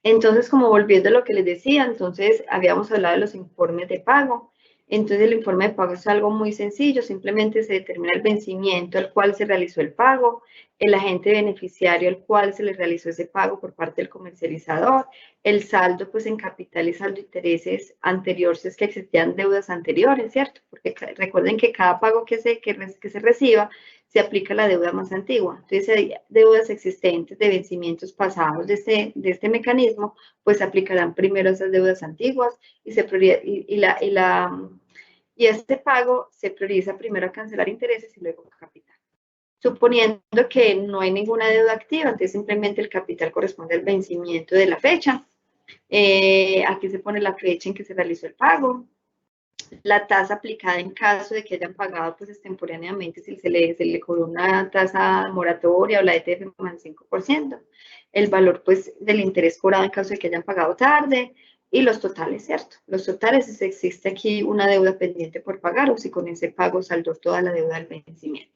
Entonces, como volviendo a lo que les decía, entonces habíamos hablado de los informes de pago. Entonces, el informe de pago es algo muy sencillo, simplemente se determina el vencimiento al cual se realizó el pago, el agente beneficiario al cual se le realizó ese pago por parte del comercializador, el saldo pues en capital y saldo de intereses anterior si es que existían deudas anteriores, ¿cierto? Porque recuerden que cada pago que se reciba se aplica la deuda más antigua. Entonces, si hay deudas existentes de vencimientos pasados de este mecanismo, pues se aplicarán primero esas deudas antiguas y este pago se prioriza primero a cancelar intereses y luego capital. Suponiendo que no hay ninguna deuda activa, entonces simplemente el capital corresponde al vencimiento de la fecha. Aquí se pone la fecha en que se realizó el pago, la tasa aplicada en caso de que hayan pagado pues extemporáneamente, si se le cobró una tasa moratoria o la ETF más 5%, el valor pues del interés cobrado en caso de que hayan pagado tarde y los totales, ¿cierto? Los totales si existe aquí una deuda pendiente por pagar o si con ese pago saldó toda la deuda del vencimiento,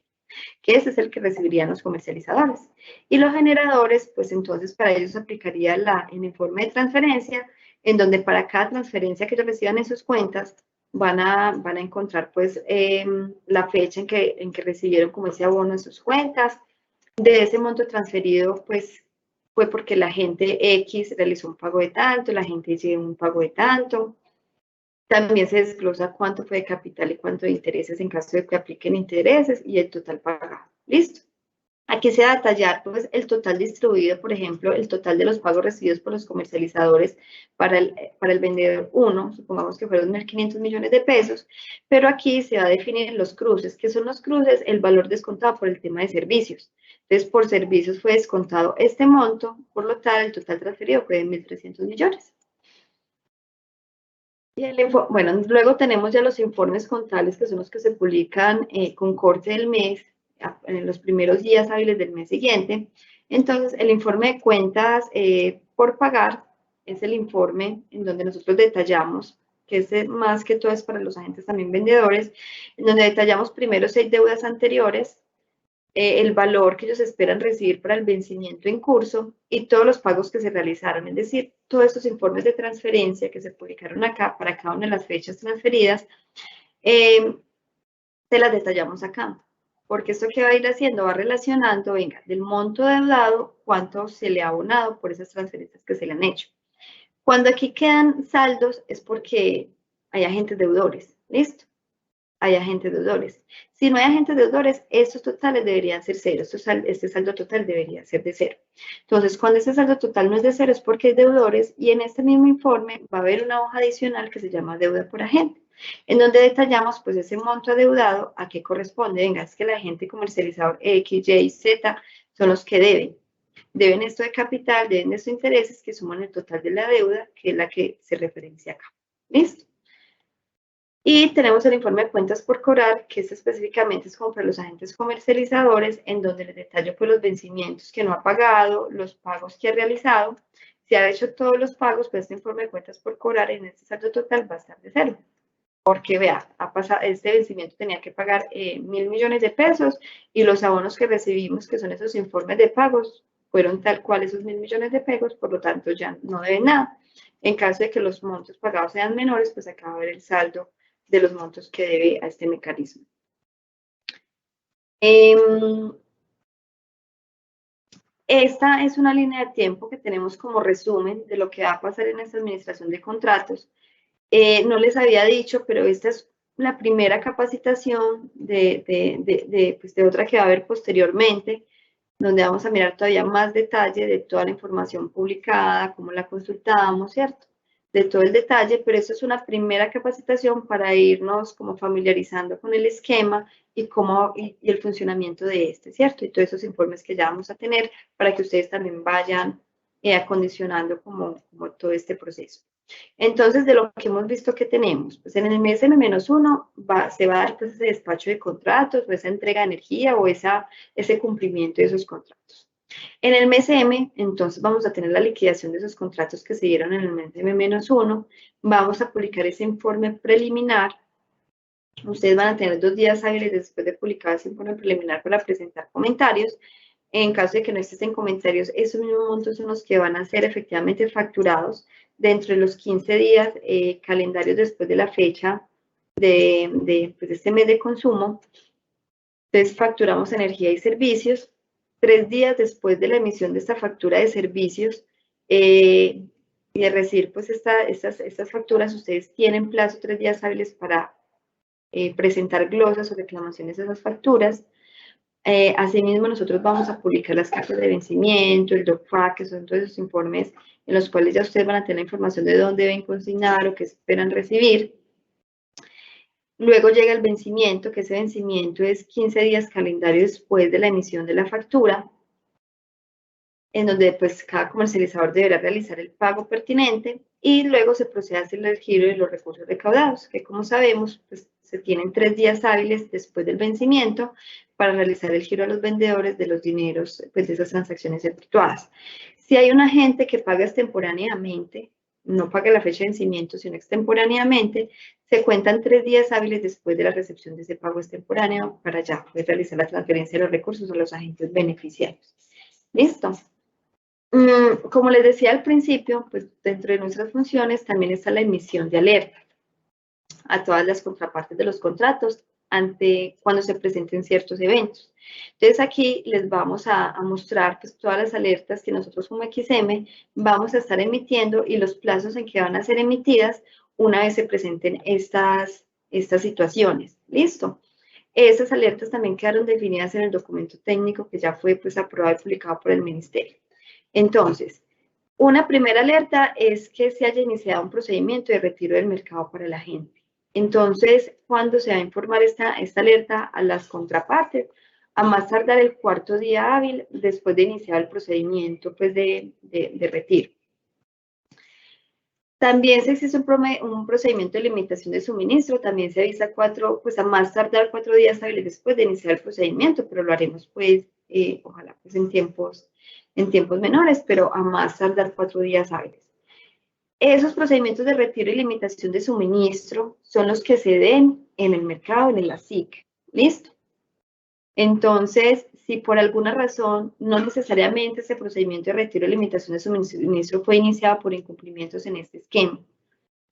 que ese es el que recibirían los comercializadores. Y los generadores, pues entonces para ellos aplicaría el informe de transferencia, en donde para cada transferencia que ellos reciban en sus cuentas, van a encontrar pues la fecha en que recibieron como ese abono en sus cuentas. De ese monto transferido, pues fue porque la gente X realizó un pago de tanto, la gente Y un pago de tanto. También se desglosa cuánto fue de capital y cuánto de intereses en caso de que apliquen intereses y el total pagado. ¿Listo? Aquí se va a detallar pues, el total distribuido, por ejemplo, el total de los pagos recibidos por los comercializadores para el vendedor 1, supongamos que fueron 1.500 millones de pesos, pero aquí se va a definir los cruces. ¿Qué son los cruces? El valor descontado por el tema de servicios. Entonces, por servicios fue descontado este monto, por lo tal, el total transferido fue de 1.300 millones. Bueno, luego tenemos ya los informes contables, que son los que se publican con corte del mes, en los primeros días hábiles del mes siguiente. Entonces, el informe de cuentas por pagar es el informe en donde nosotros detallamos, que es más que todo es para los agentes también vendedores, en donde detallamos primero 6 deudas anteriores, el valor que ellos esperan recibir para el vencimiento en curso y todos los pagos que se realizaron, es decir, todos estos informes de transferencia que se publicaron acá para cada una de las fechas transferidas, se las detallamos acá, porque esto que va a ir haciendo va relacionando, venga, del monto deudado, cuánto se le ha abonado por esas transferencias que se le han hecho. Cuando aquí quedan saldos es porque hay agentes deudores, ¿listo? Hay agentes deudores. Si no hay agentes deudores, estos totales deberían ser cero. Este saldo total debería ser de cero. Entonces, cuando este saldo total no es de cero es porque hay deudores y en este mismo informe va a haber una hoja adicional que se llama deuda por agente, en donde detallamos pues ese monto adeudado a qué corresponde. Venga, es que el agente comercializador X, Y, Z son los que deben. Deben esto de capital, deben estos intereses que suman el total de la deuda, que es la que se referencia acá. ¿Listo? Y tenemos el informe de cuentas por cobrar, que específicamente es como para los agentes comercializadores, en donde les detallo pues, los vencimientos que no ha pagado, los pagos que ha realizado. Si ha hecho todos los pagos, pues este informe de cuentas por cobrar en este saldo total va a estar de cero. Porque vea, este vencimiento tenía que pagar 1.000 millones de pesos y los abonos que recibimos, que son esos informes de pagos, fueron tal cual esos 1.000 millones de pesos, por lo tanto ya no deben nada. En caso de que los montos pagados sean menores, pues acá va a ver el saldo de los montos que debe a este mecanismo. Esta es una línea de tiempo que tenemos como resumen de lo que va a pasar en esta administración de contratos. No les había dicho, pero esta es la primera capacitación pues de otra que va a haber posteriormente, donde vamos a mirar todavía más detalle de toda la información publicada, cómo la consultamos, ¿cierto? De todo el detalle, pero esto es una primera capacitación para irnos como familiarizando con el esquema y el funcionamiento de este, ¿cierto? Y todos esos informes que ya vamos a tener para que ustedes también vayan acondicionando como todo este proceso. Entonces, de lo que hemos visto que tenemos, pues en el MSM-1 se va a dar pues, ese despacho de contratos o esa entrega de energía o ese cumplimiento de esos contratos. En el MSM, entonces vamos a tener la liquidación de esos contratos que se dieron en el MSM-1, vamos a publicar ese informe preliminar Ustedes van a tener 2 días hábiles después de publicar ese informe preliminar para presentar comentarios. En caso de que no existen comentarios, esos mismos montos son los que van a ser efectivamente facturados dentro de los 15 días calendarios después de la fecha de este mes de consumo. Entonces, facturamos energía y servicios. 3 días después de la emisión de esta factura de servicios y de recibir pues estas facturas, ustedes tienen plazo 3 días hábiles para presentar glosas o reclamaciones de esas facturas. Asimismo, nosotros vamos a publicar las cartas de vencimiento, el DOCFAC, que son todos esos informes en los cuales ya ustedes van a tener la información de dónde deben consignar o qué esperan recibir. Luego llega el vencimiento, que ese vencimiento es 15 días calendario después de la emisión de la factura, en donde pues cada comercializador deberá realizar el pago pertinente y luego se procede a hacer el giro de los recursos recaudados, que como sabemos, pues se tienen 3 días hábiles después del vencimiento para realizar el giro a los vendedores de los dineros pues, de esas transacciones efectuadas. Si hay un agente que paga extemporáneamente, no paga la fecha de vencimiento, sino extemporáneamente, se cuentan 3 días hábiles después de la recepción de ese pago extemporáneo para ya poder realizar la transferencia de los recursos a los agentes beneficiarios. ¿Listo? Como les decía al principio, pues dentro de nuestras funciones también está la emisión de alerta a todas las contrapartes de los contratos cuando se presenten ciertos eventos. Entonces aquí les vamos a mostrar pues, todas las alertas que nosotros como XM vamos a estar emitiendo y los plazos en que van a ser emitidas una vez se presenten estas situaciones. ¿Listo? Estas alertas también quedaron definidas en el documento técnico que ya fue pues, aprobado y publicado por el Ministerio. Entonces, una primera alerta es que se haya iniciado un procedimiento de retiro del mercado para la gente. Entonces, ¿cuándo se va a informar esta alerta a las contrapartes? A más tardar el 4º día hábil después de iniciar el procedimiento pues, de retiro. También si existe un procedimiento de limitación de suministro, también se avisa a más tardar 4 días hábiles después de iniciar el procedimiento, pero lo haremos pues, ojalá pues en tiempos menores, pero a más tardar 4 días hábiles. Esos procedimientos de retiro y limitación de suministro son los que se den en el mercado, en el ASIC. ¿Listo? Entonces, si por alguna razón no necesariamente ese procedimiento de retiro y limitación de suministro fue iniciado por incumplimientos en este esquema,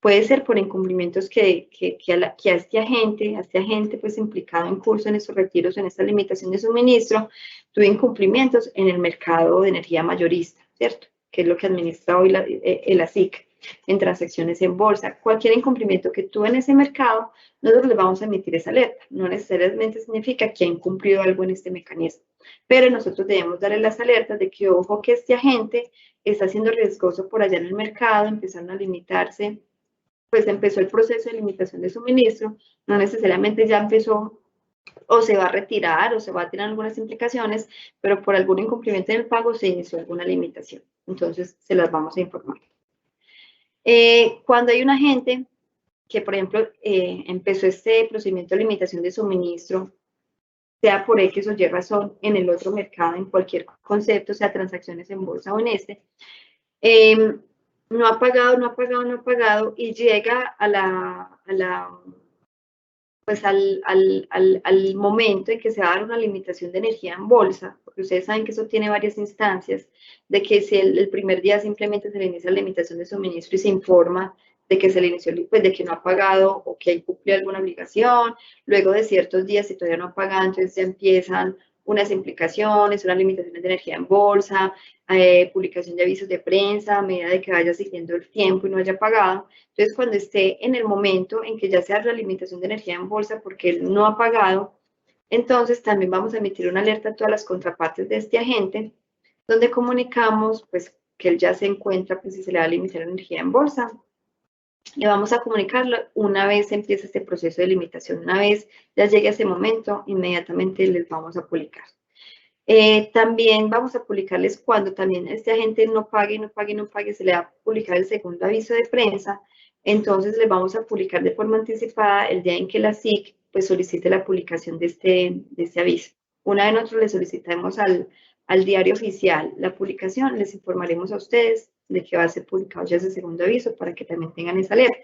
puede ser por incumplimientos que a este agente pues implicado en curso en estos retiros, en esta limitación de suministro, tuvo incumplimientos en el mercado de energía mayorista, ¿cierto? Que es lo que administra hoy el ASIC en transacciones en bolsa. Cualquier incumplimiento que tuvo en ese mercado, nosotros le vamos a emitir esa alerta. No necesariamente significa que ha incumplido algo en este mecanismo, pero nosotros debemos darle las alertas de que, ojo, que este agente está siendo riesgoso por allá en el mercado, empezaron a limitarse, pues empezó el proceso de limitación de suministro, no necesariamente ya empezó o se va a retirar o se va a tener algunas implicaciones, pero por algún incumplimiento en el pago se inició alguna limitación. Entonces, se las vamos a informar. Cuando hay un agente que, por ejemplo, empezó este procedimiento de limitación de suministro, sea por X o Y razón, en el otro mercado, en cualquier concepto, sea transacciones en bolsa o en este, no ha pagado y llega pues al momento en que se va a dar una limitación de energía en bolsa, porque ustedes saben que eso tiene varias instancias, de que si el primer día simplemente se le inicia la limitación de suministro y se informa de que se le inició, pues de que no ha pagado o que incumplió alguna obligación, luego de ciertos días si todavía no ha pagado, entonces ya empiezan unas implicaciones, unas limitaciones de energía en bolsa, publicación de avisos de prensa, a medida de que vaya siguiendo el tiempo y no haya pagado. Entonces, cuando esté en el momento en que ya sea la limitación de energía en bolsa porque él no ha pagado, entonces también vamos a emitir una alerta a todas las contrapartes de este agente, donde comunicamos pues, que él ya se encuentra, pues si se le va a limitar la energía en bolsa. Le vamos a comunicarlo una vez empiece este proceso de limitación. Una vez ya llegue a ese momento, inmediatamente les vamos a publicar. También vamos a publicarles cuando también este agente no pague, se le va a publicar el segundo aviso de prensa. Entonces les vamos a publicar de forma anticipada el día en que la SIC pues, solicite la publicación de este aviso. Una vez nosotros le solicitamos al diario oficial la publicación, les informaremos a ustedes de que va a ser publicado ya ese segundo aviso para que también tengan esa alerta.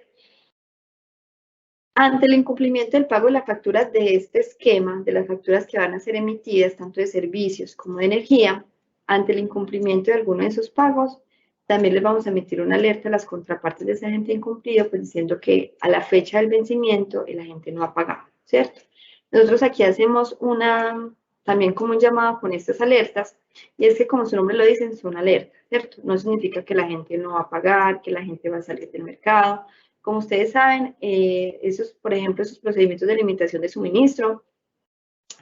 Ante el incumplimiento del pago de la factura de este esquema, de las facturas que van a ser emitidas, tanto de servicios como de energía, ante el incumplimiento de alguno de esos pagos, también les vamos a emitir una alerta a las contrapartes de ese agente incumplido, pues diciendo que a la fecha del vencimiento el agente no ha pagado, ¿cierto? Nosotros aquí hacemos también como un llamado con estas alertas, y es que como su nombre lo dice, son alertas, ¿cierto? No significa que la gente no va a pagar, que la gente va a salir del mercado. Como ustedes saben, por ejemplo, esos procedimientos de limitación de suministro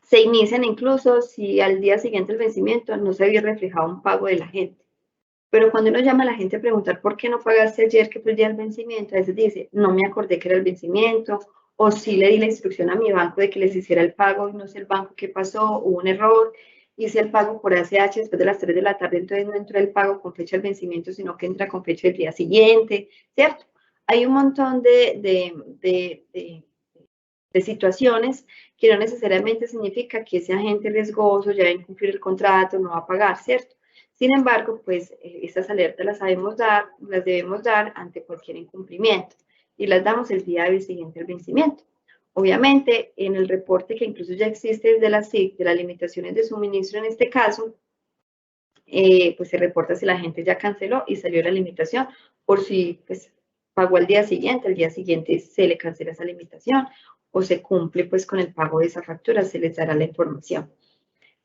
se inician incluso si al día siguiente del vencimiento no se había reflejado un pago de la gente. Pero cuando uno llama a la gente a preguntar por qué no pagaste ayer, que fue el día del vencimiento, a veces dice, no me acordé que era el vencimiento, o sí le di la instrucción a mi banco de que les hiciera el pago y no sé el banco qué pasó, hubo un error, hice el pago por ACH después de las 3 de la tarde, entonces no entró el pago con fecha del vencimiento, sino que entra con fecha del día siguiente, ¿cierto? Hay un montón de situaciones que no necesariamente significa que ese agente riesgoso ya va a incumplir el contrato, no va a pagar, ¿cierto? Sin embargo, pues estas alertas las debemos dar ante cualquier incumplimiento y las damos el día del siguiente al vencimiento. Obviamente, en el reporte que incluso ya existe desde la SIC, de las limitaciones de suministro en este caso, pues se reporta si la gente ya canceló y salió la limitación, por si pues, pagó al día siguiente se le cancela esa limitación o se cumple pues con el pago de esa factura, se les dará la información.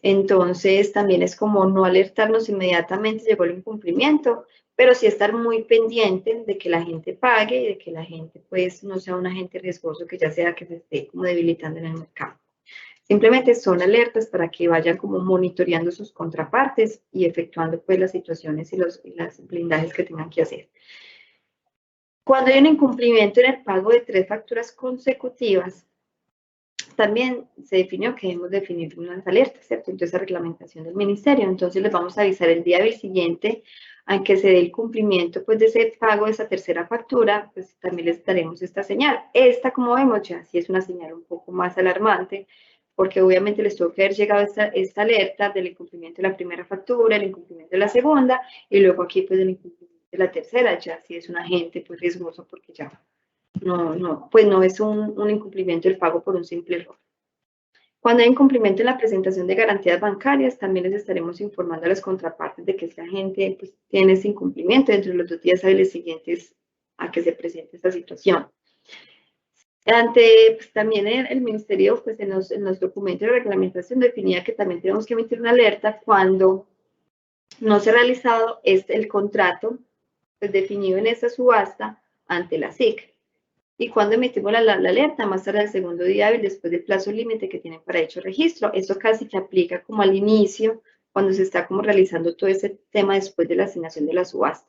Entonces, también es como no alertarnos inmediatamente, llegó el incumplimiento, pero sí estar muy pendiente de que la gente pague y de que la gente pues no sea un agente riesgoso que ya sea que se esté como debilitando en el mercado. Simplemente son alertas para que vayan como monitoreando sus contrapartes y efectuando pues las situaciones y los blindajes que tengan que hacer. Cuando hay un incumplimiento en el pago de 3 facturas consecutivas, también se definió que debemos definir unas alertas, ¿cierto? Entonces, esa reglamentación del ministerio. Entonces, les vamos a avisar el día del siguiente a que se dé el cumplimiento pues, de ese pago de esa tercera factura, pues también les daremos esta señal. Esta, como vemos, ya sí es una señal un poco más alarmante, porque obviamente les tuvo que haber llegado esta alerta del incumplimiento de la primera factura, el incumplimiento de la segunda, y luego aquí pues el incumplimiento de la tercera, ya sí es un agente pues riesgoso porque ya pues no es un incumplimiento del pago por un simple error. Cuando hay incumplimiento en la presentación de garantías bancarias, también les estaremos informando a las contrapartes de que esta agente pues, tiene ese incumplimiento dentro de los 2 días hábiles siguientes a que se presente esta situación. Pues, también el ministerio, pues en los documentos de reglamentación definía que también tenemos que emitir una alerta cuando no se ha realizado el contrato pues, definido en esta subasta ante la SIC. Y cuando emitimos la alerta, más tarde del segundo día hábil, después del plazo límite que tienen para dicho registro. Esto casi que aplica como al inicio, cuando se está como realizando todo ese tema después de la asignación de la subasta.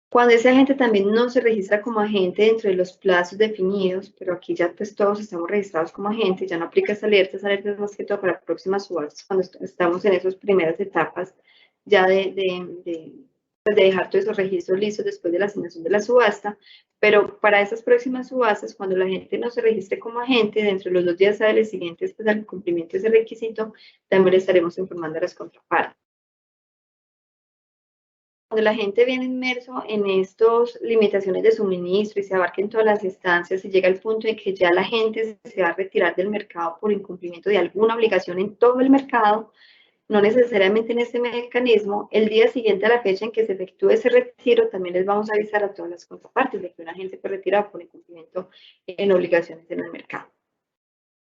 Cuando ese agente también no se registra como agente dentro de los plazos definidos, pero aquí ya pues todos estamos registrados como agentes, ya no aplica esa alerta es más que todo para próximas subastas, cuando estamos en esas primeras etapas ya de dejar todos esos registros listos después de la asignación de la subasta, pero para esas próximas subastas, cuando la gente no se registre como agente, dentro de los 2 días hábiles siguientes pues, al cumplimiento de ese requisito, también le estaremos informando a las contrapartes. Cuando la gente viene inmerso en estas limitaciones de suministro y se abarca en todas las instancias y llega al punto en que ya la gente se va a retirar del mercado por incumplimiento de alguna obligación en todo el mercado, no necesariamente en este mecanismo, el día siguiente a la fecha en que se efectúe ese retiro, también les vamos a avisar a todas las contrapartes de que una gente fue retirada por incumplimiento en obligaciones en el mercado.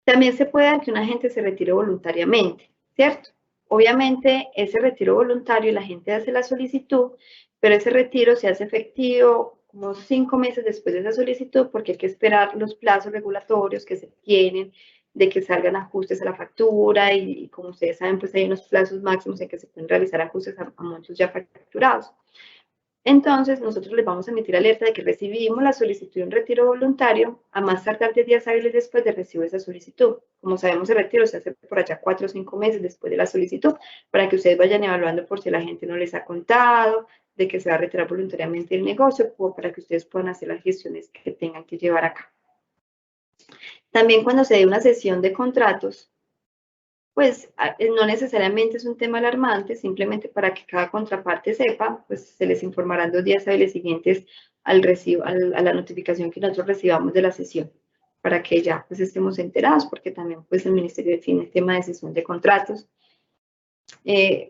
También se puede dar que una gente se retire voluntariamente, ¿cierto? Obviamente, ese retiro voluntario, la gente hace la solicitud, pero ese retiro se hace efectivo como 5 meses después de esa solicitud, porque hay que esperar los plazos regulatorios que se tienen, de que salgan ajustes a la factura, y como ustedes saben, pues hay unos plazos máximos en que se pueden realizar ajustes a montos ya facturados. Entonces, nosotros les vamos a emitir alerta de que recibimos la solicitud de un retiro voluntario a más tardar 10 días hábiles después de recibir esa solicitud. Como sabemos, el retiro se hace por allá 4 o 5 meses después de la solicitud, para que ustedes vayan evaluando por si la gente no les ha contado, de que se va a retirar voluntariamente el negocio, o para que ustedes puedan hacer las gestiones que tengan que llevar a cabo. También cuando se dé una sesión de contratos, pues no necesariamente es un tema alarmante, simplemente para que cada contraparte sepa, pues se les informarán 2 días hábiles siguientes a la notificación que nosotros recibamos de la sesión, para que ya pues estemos enterados, porque también pues el Ministerio define el tema de cesión de contratos,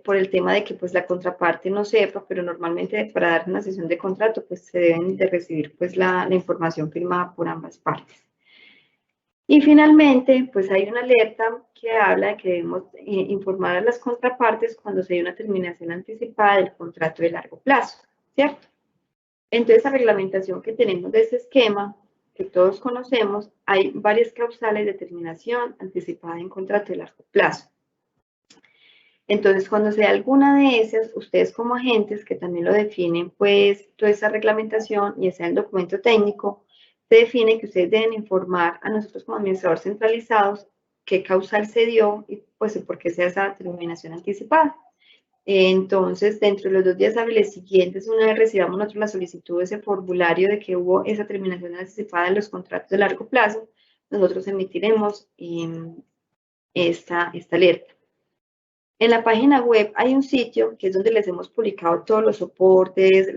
por el tema de que pues la contraparte no sepa, pero normalmente para dar una sesión de contrato pues se deben de recibir pues la información firmada por ambas partes. Y finalmente, pues hay una alerta que habla de que debemos informar a las contrapartes cuando se hay una terminación anticipada del contrato de largo plazo, ¿cierto? Entonces, la reglamentación que tenemos de este esquema, que todos conocemos, hay varias causales de terminación anticipada en contrato de largo plazo. Entonces, cuando sea alguna de esas, ustedes como agentes que también lo definen, pues toda esa reglamentación y ese el documento técnico, se define que ustedes deben informar a nosotros como administradores centralizados qué causal se dio y pues por qué sea esa terminación anticipada. Entonces, dentro de los 2 días hábiles siguientes, una vez recibamos nosotros la solicitud de ese formulario de que hubo esa terminación anticipada en los contratos de largo plazo, nosotros emitiremos esta alerta. En la página web hay un sitio que es donde les hemos publicado todos los soportes,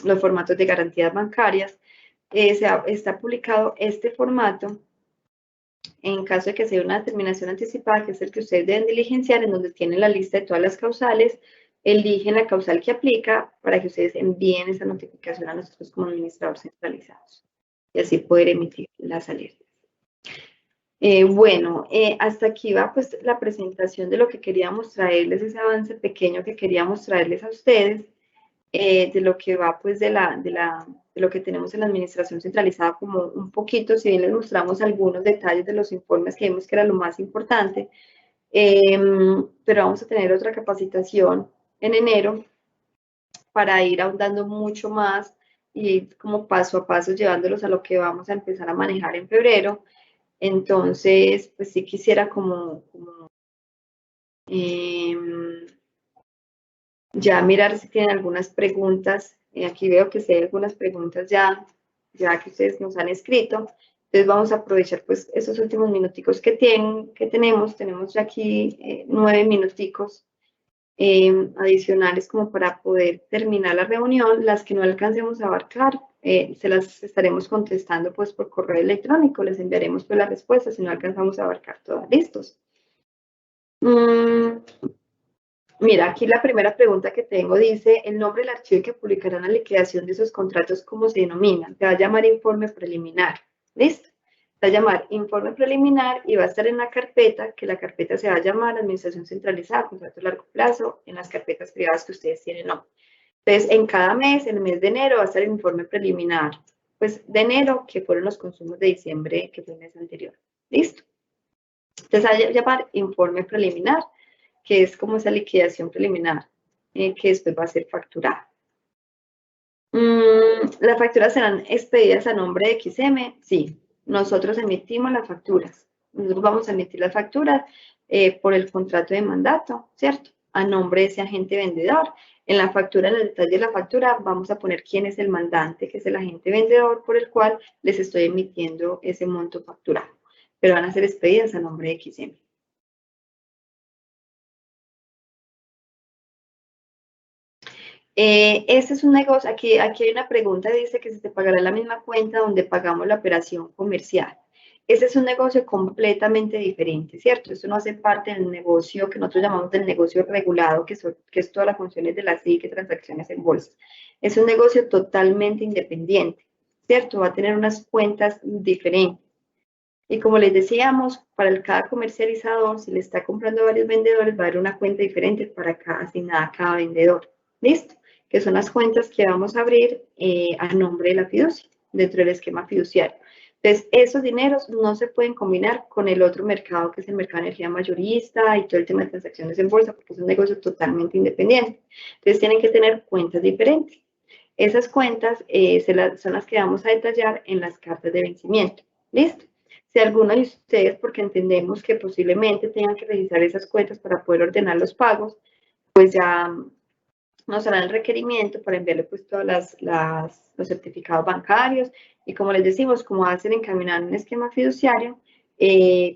los formatos de garantías bancarias. Está publicado este formato en caso de que sea una determinación anticipada, que es el que ustedes deben diligenciar, en donde tienen la lista de todas las causales, eligen la causal que aplica para que ustedes envíen esa notificación a nosotros como administradores centralizados y así poder emitir las alertas. Bueno, hasta aquí va pues la presentación de lo que queríamos traerles, ese avance pequeño que queríamos traerles a ustedes, de lo que va pues de lo que tenemos en la administración centralizada, como un poquito, si bien les mostramos algunos detalles de los informes que vimos que era lo más importante, pero vamos a tener otra capacitación en enero para ir ahondando mucho más y como paso a paso llevándolos a lo que vamos a empezar a manejar en febrero. Entonces, pues sí quisiera ya mirar si tienen algunas preguntas. Aquí veo que sí hay algunas preguntas ya que ustedes nos han escrito. Entonces vamos a aprovechar pues esos últimos minuticos que tenemos. Tenemos ya aquí 9 minuticos adicionales como para poder terminar la reunión. Las que no alcancemos a abarcar, se las estaremos contestando pues por correo electrónico, les enviaremos pues las respuestas si no alcanzamos a abarcar todas. ¿Listos? Mira, aquí la primera pregunta que tengo dice, el nombre del archivo que publicarán la liquidación de esos contratos, ¿cómo se denomina? Se va a llamar informe preliminar. ¿Listo? Se va a llamar informe preliminar y va a estar en la carpeta, que la carpeta se va a llamar Administración Centralizada, Contrato a Largo Plazo, en las carpetas privadas que ustedes tienen, no. Entonces, en cada mes, en el mes de enero, va a estar el informe preliminar, pues de enero, que fueron los consumos de diciembre, que fue el mes anterior. ¿Listo? Entonces, se va a llamar informe preliminar, que es como esa liquidación preliminar, que después va a ser facturada. ¿Las facturas serán expedidas a nombre de XM? Sí, nosotros emitimos las facturas. Nosotros vamos a emitir las facturas por el contrato de mandato, ¿cierto? A nombre de ese agente vendedor. En la factura, en el detalle de la factura, vamos a poner quién es el mandante, que es el agente vendedor por el cual les estoy emitiendo ese monto facturado. Pero van a ser expedidas a nombre de XM. Este es un negocio, aquí hay una pregunta, dice que se te pagará la misma cuenta donde pagamos la operación comercial. Ese es un negocio completamente diferente, ¿cierto? Eso no hace parte del negocio que nosotros llamamos del negocio regulado, que es todas las funciones de la SIC, transacciones en bolsa. Es un negocio totalmente independiente, ¿cierto? Va a tener unas cuentas diferentes. Y como les decíamos, para cada comercializador, si le está comprando a varios vendedores, va a haber una cuenta diferente para asignada a cada vendedor. ¿Listo? Que son las cuentas que vamos a abrir a nombre de la fiducia, dentro del esquema fiduciario. Entonces, esos dineros no se pueden combinar con el otro mercado, que es el mercado de energía mayorista y todo el tema de transacciones en bolsa, porque es un negocio totalmente independiente. Entonces, tienen que tener cuentas diferentes. Esas cuentas son las que vamos a detallar en las cartas de vencimiento. ¿Listo? Si alguno de ustedes, porque entendemos que posiblemente tengan que registrar esas cuentas para poder ordenar los pagos, pues ya nos harán el requerimiento para enviarle pues todos los certificados bancarios y como les decimos, como va a ser encaminado en un esquema fiduciario,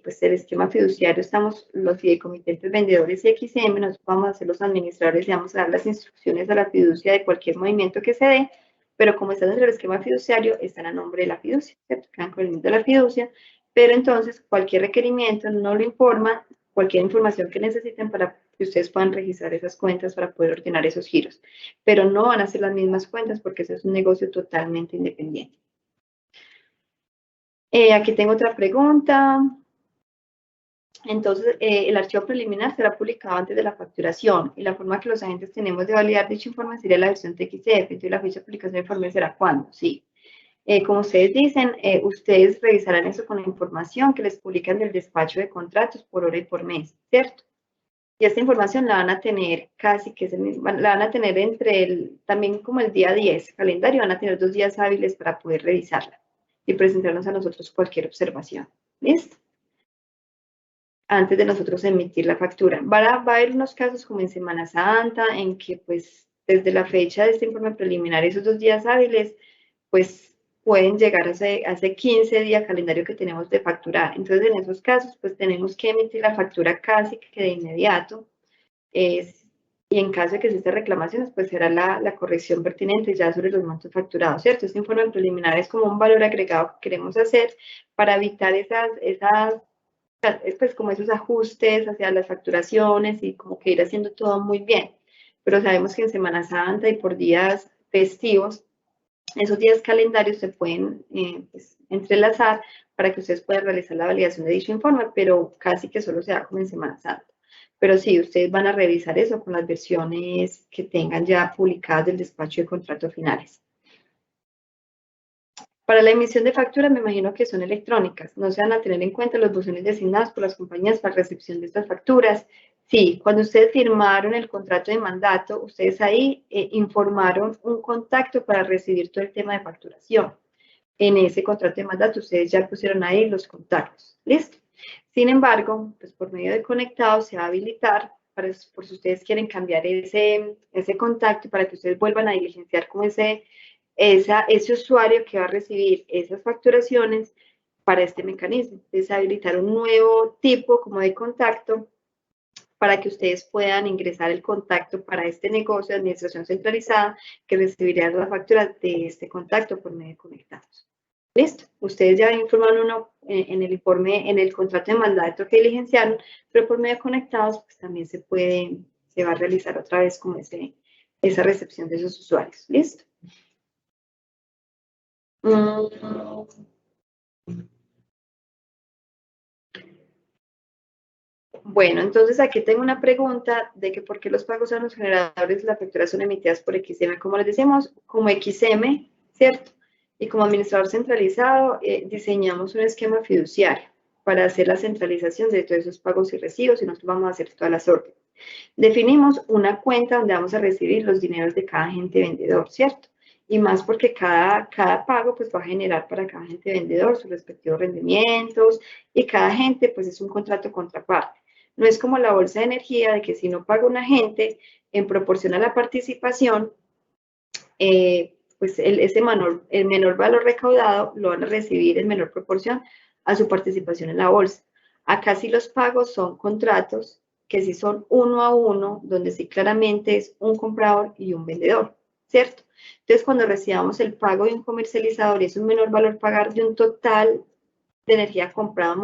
pues el esquema fiduciario, estamos los fideicomitentes vendedores y XM, nosotros vamos a ser los administradores y vamos a dar las instrucciones a la fiducia de cualquier movimiento que se dé, pero como está dentro del esquema fiduciario, están a nombre de la fiducia, ¿cierto? Quedan con el nombre de la fiducia, pero entonces cualquier requerimiento no lo informa, cualquier información que necesiten para que ustedes puedan registrar esas cuentas para poder ordenar esos giros, pero no van a ser las mismas cuentas porque ese es un negocio totalmente independiente. Aquí tengo otra pregunta. Entonces, el archivo preliminar será publicado antes de la facturación y la forma que los agentes tenemos de validar dicho informe sería la versión TXF. Entonces, la fecha de publicación del informe será cuándo, sí. Como ustedes dicen, ustedes revisarán eso con la información que les publican del despacho de contratos por hora y por mes, ¿cierto? Y esta información la van a tener casi que la van a tener también como el día 10, calendario, van a tener 2 días hábiles para poder revisarla y presentarnos a nosotros cualquier observación. ¿Listo? Antes de nosotros emitir la factura. Va a haber unos casos como en Semana Santa, en que pues desde la fecha de este informe preliminar, esos 2 días hábiles, pues pueden llegar a ese 15 días calendario que tenemos de facturar. Entonces, en esos casos, pues tenemos que emitir la factura casi que de inmediato. Y en caso de que exista reclamaciones, pues será la corrección pertinente ya sobre los montos facturados, ¿cierto? Este informe preliminar es como un valor agregado que queremos hacer para evitar pues como esos ajustes hacia las facturaciones y como que ir haciendo todo muy bien. Pero sabemos que en Semana Santa y por días festivos, esos días calendarios se pueden pues, entrelazar para que ustedes puedan realizar la validación de dicho informe, pero casi que solo se da como en Semana Santa. Pero sí, ustedes van a revisar eso con las versiones que tengan ya publicadas del despacho de contratos finales. Para la emisión de facturas, me imagino que son electrónicas. No se van a tener en cuenta los buzones designados por las compañías para recepción de estas facturas. Sí, cuando ustedes firmaron el contrato de mandato, ustedes ahí informaron un contacto para recibir todo el tema de facturación. En ese contrato de mandato, ustedes ya pusieron ahí los contactos. ¿Listo? Sin embargo, pues por medio de conectados se va a habilitar, por si ustedes quieren cambiar ese contacto para que ustedes vuelvan a diligenciar con ese usuario que va a recibir esas facturaciones para este mecanismo. Es habilitar un nuevo tipo como de contacto para que ustedes puedan ingresar el contacto para este negocio de administración centralizada que recibirá la factura de este contacto por medio de conectados. Listo, ustedes ya informaron uno en el informe, en el contrato de mandato que diligenciaron, pero por medio de conectados pues también se va a realizar otra vez como esa recepción de esos usuarios. Listo. Bueno, entonces aquí tengo una pregunta de que por qué los pagos a los generadores de la factura son emitidas por XM. Como les decimos, como XM, ¿cierto? Y como administrador centralizado, diseñamos un esquema fiduciario para hacer la centralización de todos esos pagos y recibos y nosotros vamos a hacer todas las órdenes. Definimos una cuenta donde vamos a recibir los dineros de cada agente vendedor, ¿cierto? Y más porque cada pago pues va a generar para cada agente vendedor sus respectivos rendimientos y cada agente pues es un contrato contraparte. No es como la bolsa de energía de que si no paga un agente en proporción a la participación, pues el menor valor recaudado lo van a recibir en menor proporción a su participación en la bolsa. Acá sí los pagos son contratos que sí son 1 a 1, donde sí claramente es un comprador y un vendedor, ¿cierto? Entonces, cuando recibamos el pago de un comercializador y es un menor valor pagar de un total de energía comprada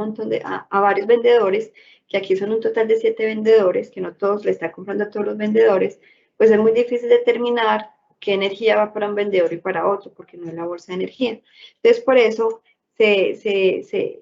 a varios vendedores, que aquí son un total de 7 vendedores, que no todos le están comprando a todos los vendedores, pues es muy difícil determinar qué energía va para un vendedor y para otro, porque no es la bolsa de energía. Entonces, por eso se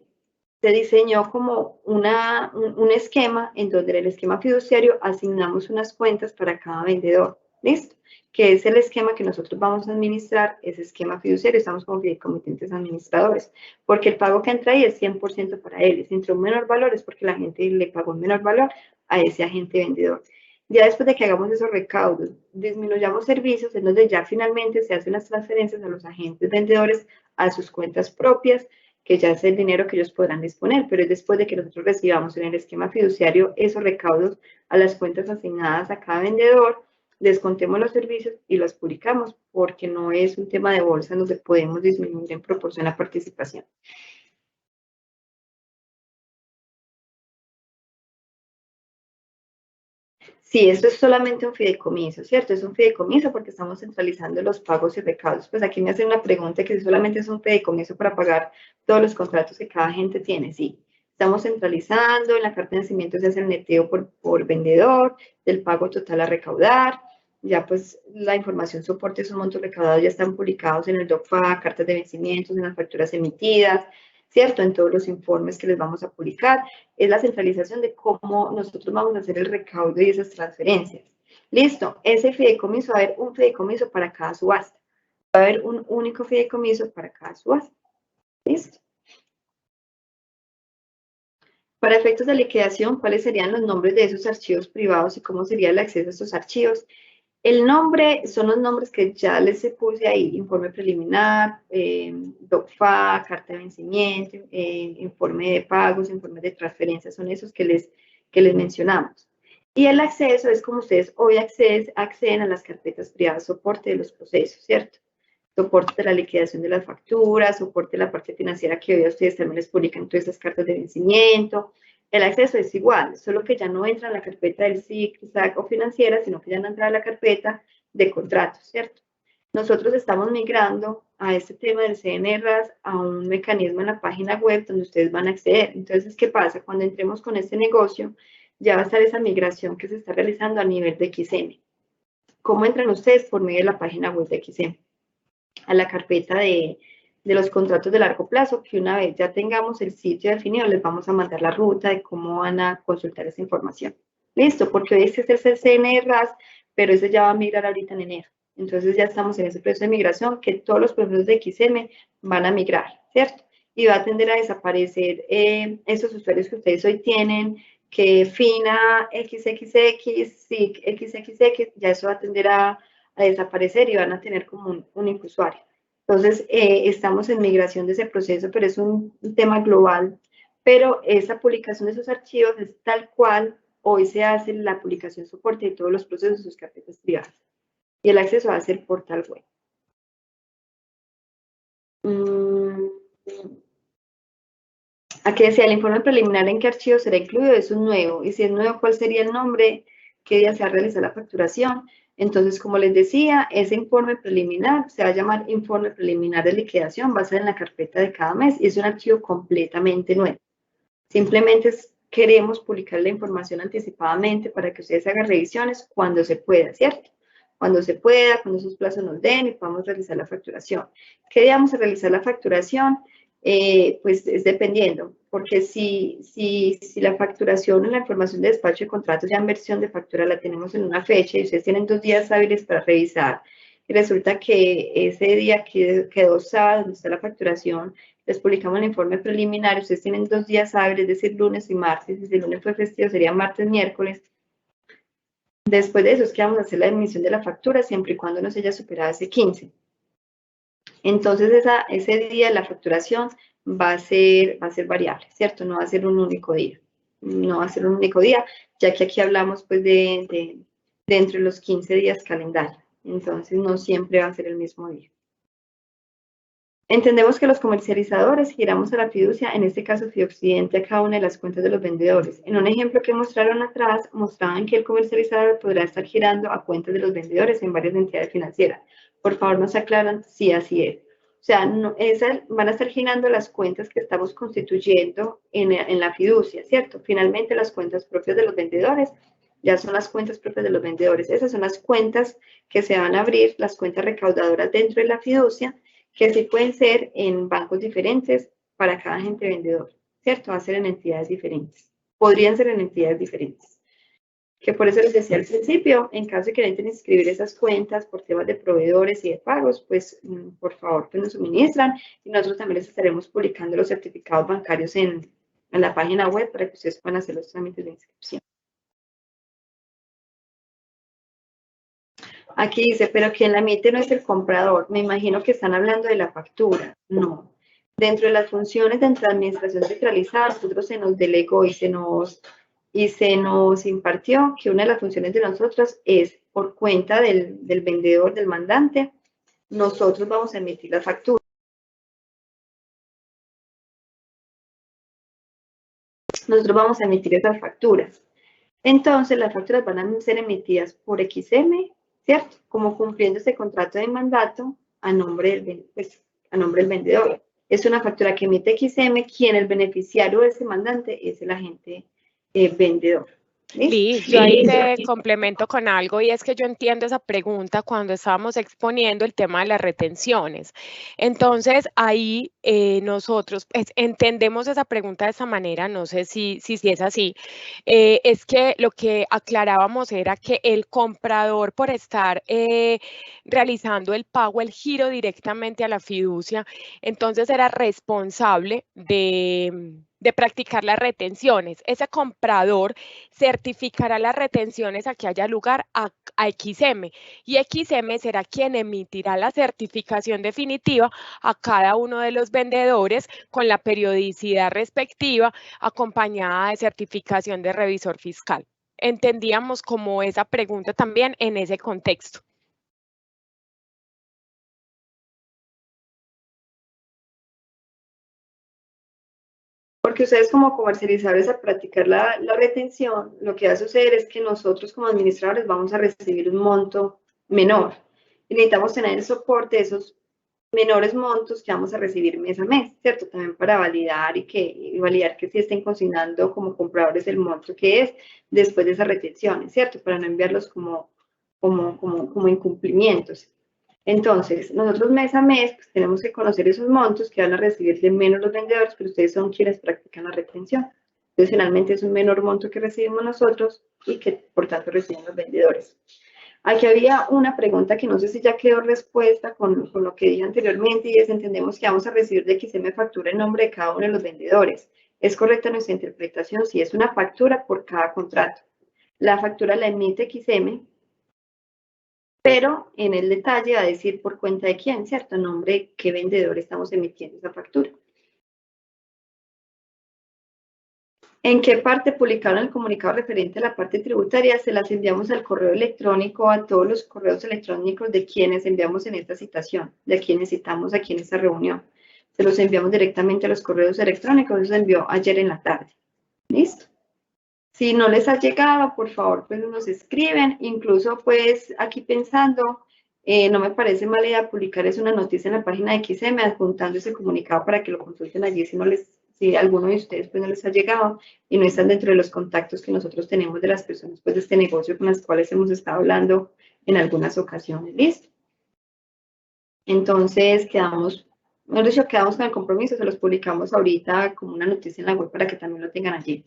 diseñó como un esquema en donde en el esquema fiduciario asignamos unas cuentas para cada vendedor. ¿Listo? Que es el esquema que nosotros vamos a administrar, ese esquema fiduciario, estamos como fideicomitentes administradores, porque el pago que entra ahí es 100% para él, si entró un menor valor es porque la gente le pagó un menor valor a ese agente vendedor. Ya después de que hagamos esos recaudos, disminuyamos servicios, en donde ya finalmente se hacen las transferencias a los agentes vendedores a sus cuentas propias, que ya es el dinero que ellos podrán disponer, pero es después de que nosotros recibamos en el esquema fiduciario esos recaudos a las cuentas asignadas a cada vendedor, descontemos los servicios y los publicamos, porque no es un tema de bolsa donde podemos disminuir en proporción la participación. Sí, esto es solamente un fideicomiso, ¿cierto? Es un fideicomiso porque estamos centralizando los pagos y recaudos. Pues aquí me hacen una pregunta que si solamente es un fideicomiso para pagar todos los contratos que cada gente tiene. Sí, estamos centralizando, en la carta de vencimiento se hace el neteo por vendedor, del pago total a recaudar. Ya pues la información soporte, esos montos recaudados ya están publicados en el DOCFA, cartas de vencimientos, en las facturas emitidas, ¿cierto? En todos los informes que les vamos a publicar. Es la centralización de cómo nosotros vamos a hacer el recaudo y esas transferencias. Listo, ese fideicomiso, va a haber un fideicomiso para cada subasta. Va a haber un único fideicomiso para cada subasta. Listo. Para efectos de liquidación, ¿cuáles serían los nombres de esos archivos privados y cómo sería el acceso a estos archivos? El nombre son los nombres que ya les puse ahí, informe preliminar, DOCFA, carta de vencimiento, informe de pagos, informe de transferencias, son esos que les mencionamos. Y el acceso es como ustedes hoy acceden a las carpetas privadas, soporte de los procesos, ¿cierto? Soporte de la liquidación de las facturas, soporte de la parte financiera que hoy a ustedes también les publican todas estas cartas de vencimiento. El acceso es igual, solo que ya no entra en la carpeta del SIC, SAC o financiera, sino que ya no entra en la carpeta de contratos, ¿cierto? Nosotros estamos migrando a este tema del CNRAS a un mecanismo en la página web donde ustedes van a acceder. Entonces, ¿qué pasa? Cuando entremos con este negocio, ya va a estar esa migración que se está realizando a nivel de XM. ¿Cómo entran ustedes? Por medio de la página web de XM a la carpeta de los contratos de largo plazo, que una vez ya tengamos el sitio definido, les vamos a mandar la ruta de cómo van a consultar esa información. Listo, porque hoy este es el CNRAS, pero ese ya va a migrar ahorita en enero. Entonces ya estamos en ese proceso de migración, que todos los procesos de XM van a migrar, ¿cierto? Y va a tender a desaparecer esos usuarios que ustedes hoy tienen, que FINA XXX, SIC XXX, ya eso va a tender a desaparecer y van a tener como un único usuario. Entonces, estamos en migración de ese proceso, pero es un tema global. Pero esa publicación de esos archivos es tal cual hoy se hace la publicación soporte de todos los procesos de sus carpetas privadas. Y el acceso va a ser portal web. Aquí decía, el informe preliminar en qué archivo será incluido, eso es nuevo. Y si es nuevo, ¿cuál sería el nombre? ¿Qué día se va a realizar la facturación? Entonces, como les decía, ese informe preliminar se va a llamar informe preliminar de liquidación, va a ser en la carpeta de cada mes y es un archivo completamente nuevo. Simplemente queremos publicar la información anticipadamente para que ustedes hagan revisiones cuando se pueda, ¿cierto? Cuando se pueda, cuando esos plazos nos den y podamos realizar la facturación. ¿Qué día vamos a realizar la facturación? Pues es dependiendo, porque si la facturación en la información de despacho de contratos ya en versión de factura la tenemos en una fecha y ustedes tienen 2 días hábiles para revisar, y resulta que ese día quedó sábado, donde está la facturación, les publicamos el informe preliminar, ustedes tienen 2 días hábiles, es decir, lunes y martes, y si el lunes fue festivo sería martes, miércoles. Después de eso es que vamos a hacer la emisión de la factura, siempre y cuando no se haya superado ese 15. Entonces, ese día de la facturación va a ser variable, ¿cierto? No va a ser un único día. No va a ser un único día, ya que aquí hablamos pues de entre los 15 días calendario. Entonces, no siempre va a ser el mismo día. Entendemos que los comercializadores giramos a la fiducia, en este caso Fioccidente, a cada una de las cuentas de los vendedores. En un ejemplo que mostraron atrás, mostraban que el comercializador podrá estar girando a cuentas de los vendedores en varias entidades financieras. Por favor, nos aclaran si así es. O sea, van a estar girando las cuentas que estamos constituyendo en la fiducia, ¿cierto? Finalmente, las cuentas propias de los vendedores ya son las cuentas propias de los vendedores. Esas son las cuentas que se van a abrir, las cuentas recaudadoras dentro de la fiducia, que sí pueden ser en bancos diferentes para cada agente vendedor, ¿cierto? Va a ser en entidades diferentes. Podrían ser en entidades diferentes. Que por eso les decía al principio, en caso de que necesiten inscribir esas cuentas por temas de proveedores y de pagos, pues por favor pues nos suministran y nosotros también les estaremos publicando los certificados bancarios en la página web para que ustedes puedan hacer los trámites de inscripción. Aquí dice, pero quien la emite no es el comprador. Me imagino que están hablando de la factura. No. Dentro de las funciones dentro de la administración centralizada, nosotros se nos delegó y se nos impartió que una de las funciones de nosotros es, por cuenta del vendedor, del mandante, nosotros vamos a emitir la factura. Nosotros vamos a emitir esas facturas. Entonces, las facturas van a ser emitidas por XM, ¿cierto? Como cumpliendo ese contrato de mandato a nombre del vendedor. Es una factura que emite XM, quien el beneficiario de ese mandante es el agente vendedor. Liz, yo ahí te complemento con algo y es que yo entiendo esa pregunta cuando estábamos exponiendo el tema de las retenciones. Entonces, ahí nosotros entendemos esa pregunta de esa manera, no sé si es así. Es que lo que aclarábamos era que el comprador, por estar realizando el pago, el giro directamente a la fiducia, entonces era responsable de practicar las retenciones. Ese comprador certificará las retenciones a que haya lugar a XM y XM será quien emitirá la certificación definitiva a cada uno de los vendedores con la periodicidad respectiva acompañada de certificación de revisor fiscal. Entendíamos como esa pregunta también en ese contexto. Porque ustedes como comercializadores al practicar la retención, lo que va a suceder es que nosotros como administradores vamos a recibir un monto menor. Y necesitamos tener el soporte de esos menores montos que vamos a recibir mes a mes, ¿cierto? También para validar y validar que sí estén consignando como compradores el monto que es después de esas retenciones, ¿cierto? Para no enviarlos como incumplimientos. Entonces, nosotros mes a mes pues, tenemos que conocer esos montos que van a recibir de menos los vendedores, pero ustedes son quienes practican la retención. Entonces, finalmente es un menor monto que recibimos nosotros y que, por tanto, reciben los vendedores. Aquí había una pregunta que no sé si ya quedó respuesta con lo que dije anteriormente y es, entendemos que vamos a recibir de XM factura en nombre de cada uno de los vendedores. ¿Es correcta nuestra interpretación? Sí, es una factura por cada contrato. La factura la emite XM, pero en el detalle va a decir por cuenta de quién, ¿cierto? En nombre de qué vendedor estamos emitiendo esa factura. ¿En qué parte publicaron el comunicado referente a la parte tributaria? Se las enviamos al correo electrónico, a todos los correos electrónicos de quienes enviamos en esta citación, de quienes citamos aquí en esta reunión. Se los enviamos directamente a los correos electrónicos, se envió ayer en la tarde. ¿Listo? Si no les ha llegado, por favor, pues nos escriben. Incluso, pues, aquí pensando, no me parece mala idea publicarles una noticia en la página de XM adjuntando ese comunicado para que lo consulten allí si alguno de ustedes pues no les ha llegado y no están dentro de los contactos que nosotros tenemos de las personas pues de este negocio con las cuales hemos estado hablando en algunas ocasiones. ¿Listo? Entonces, quedamos con el compromiso, se los publicamos ahorita como una noticia en la web para que también lo tengan allí.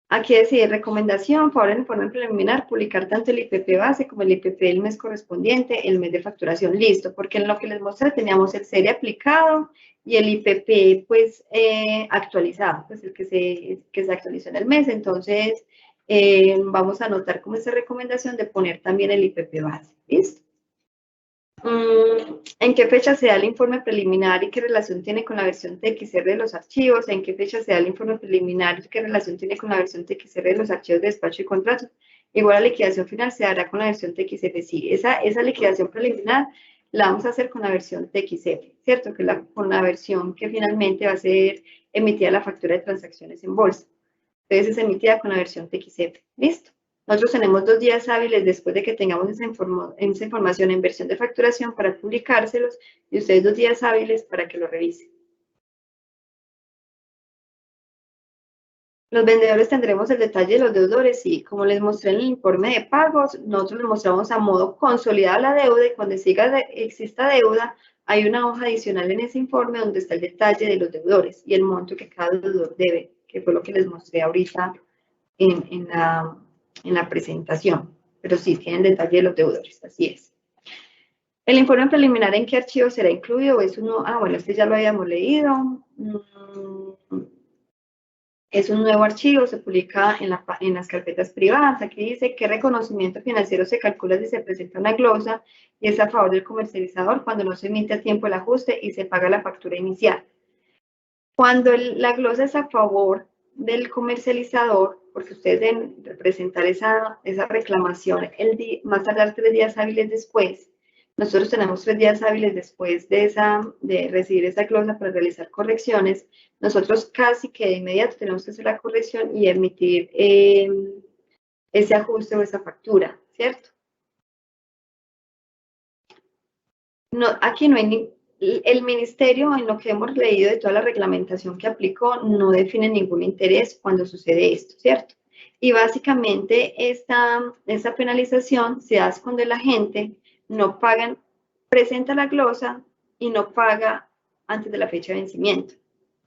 Aquí decide recomendación, favor en informe preliminar, publicar tanto el IPP base como el IPP del mes correspondiente, el mes de facturación, listo, porque en lo que les mostré teníamos el serie aplicado y el IPP pues actualizado, pues el que se actualizó en el mes, entonces vamos a anotar como esa recomendación de poner también el IPP base, ¿listo? ¿En qué fecha se da el informe preliminar y qué relación tiene con la versión TXR de los archivos? ¿En qué fecha se da el informe preliminar y qué relación tiene con la versión TXR de los archivos de despacho y contratos? Igual la liquidación final se dará con la versión TXF. Sí, esa liquidación preliminar la vamos a hacer con la versión TXF, ¿cierto? Que es con la versión que finalmente va a ser emitida la factura de transacciones en bolsa. Entonces es emitida con la versión TXF. ¿Listo? Nosotros tenemos 2 días hábiles después de que tengamos esa información en versión de facturación para publicárselos y ustedes 2 días hábiles para que lo revisen. Los vendedores tendremos el detalle de los deudores y como les mostré en el informe de pagos, nosotros les mostramos a modo consolidado la deuda y cuando exista deuda, hay una hoja adicional en ese informe donde está el detalle de los deudores y el monto que cada deudor debe, que fue lo que les mostré ahorita en la presentación, pero sí tienen detalle de los deudores, así es. El informe preliminar, ¿en qué archivo será incluido? Es uno, bueno, este ya lo habíamos leído. Es un nuevo archivo, se publica en las carpetas privadas. Aquí dice qué reconocimiento financiero se calcula si se presenta una glosa y es a favor del comercializador cuando no se emite a tiempo el ajuste y se paga la factura inicial. Cuando la glosa es a favor del comercializador, porque ustedes deben presentar esa reclamación más tardar 3 días hábiles después. Nosotros tenemos 3 días hábiles después de recibir esa glosa para realizar correcciones. Nosotros casi que de inmediato tenemos que hacer la corrección y emitir ese ajuste o esa factura, ¿cierto? No, aquí no hay el ministerio, en lo que hemos leído de toda la reglamentación que aplicó, no define ningún interés cuando sucede esto, ¿cierto? Y básicamente esta penalización se hace cuando la gente no paga, presenta la glosa y no paga antes de la fecha de vencimiento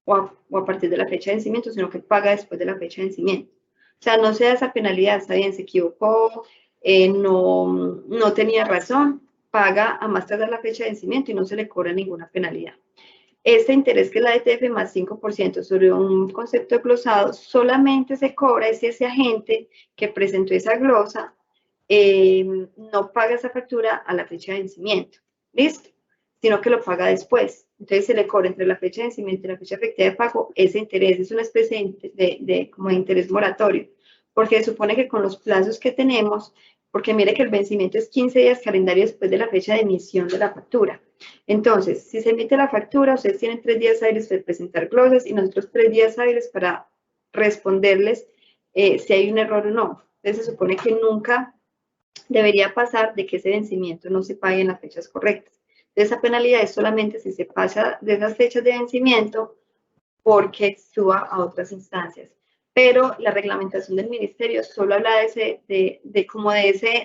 o a partir de la fecha de vencimiento, sino que paga después de la fecha de vencimiento. O sea, no se da esa penalidad, está bien, se equivocó, no tenía razón, paga a más tardar la fecha de vencimiento y no se le cobra ninguna penalidad. Este interés, que es la ETF más 5% sobre un concepto de glosado, solamente se cobra si ese agente que presentó esa glosa no paga esa factura a la fecha de vencimiento. ¿Listo? Sino que lo paga después. Entonces se le cobra entre la fecha de vencimiento y la fecha efectiva de pago ese interés. Es una especie como de interés moratorio, porque se supone que con los plazos que tenemos, porque mire que el vencimiento es 15 días calendario después de la fecha de emisión de la factura. Entonces, si se emite la factura, ustedes tienen 3 días hábiles para presentar glosas y nosotros 3 días hábiles para responderles si hay un error o no. Entonces se supone que nunca debería pasar de que ese vencimiento no se pague en las fechas correctas. Esa penalidad es solamente si se pasa de esas fechas de vencimiento porque suba a otras instancias. Pero la reglamentación del ministerio solo habla de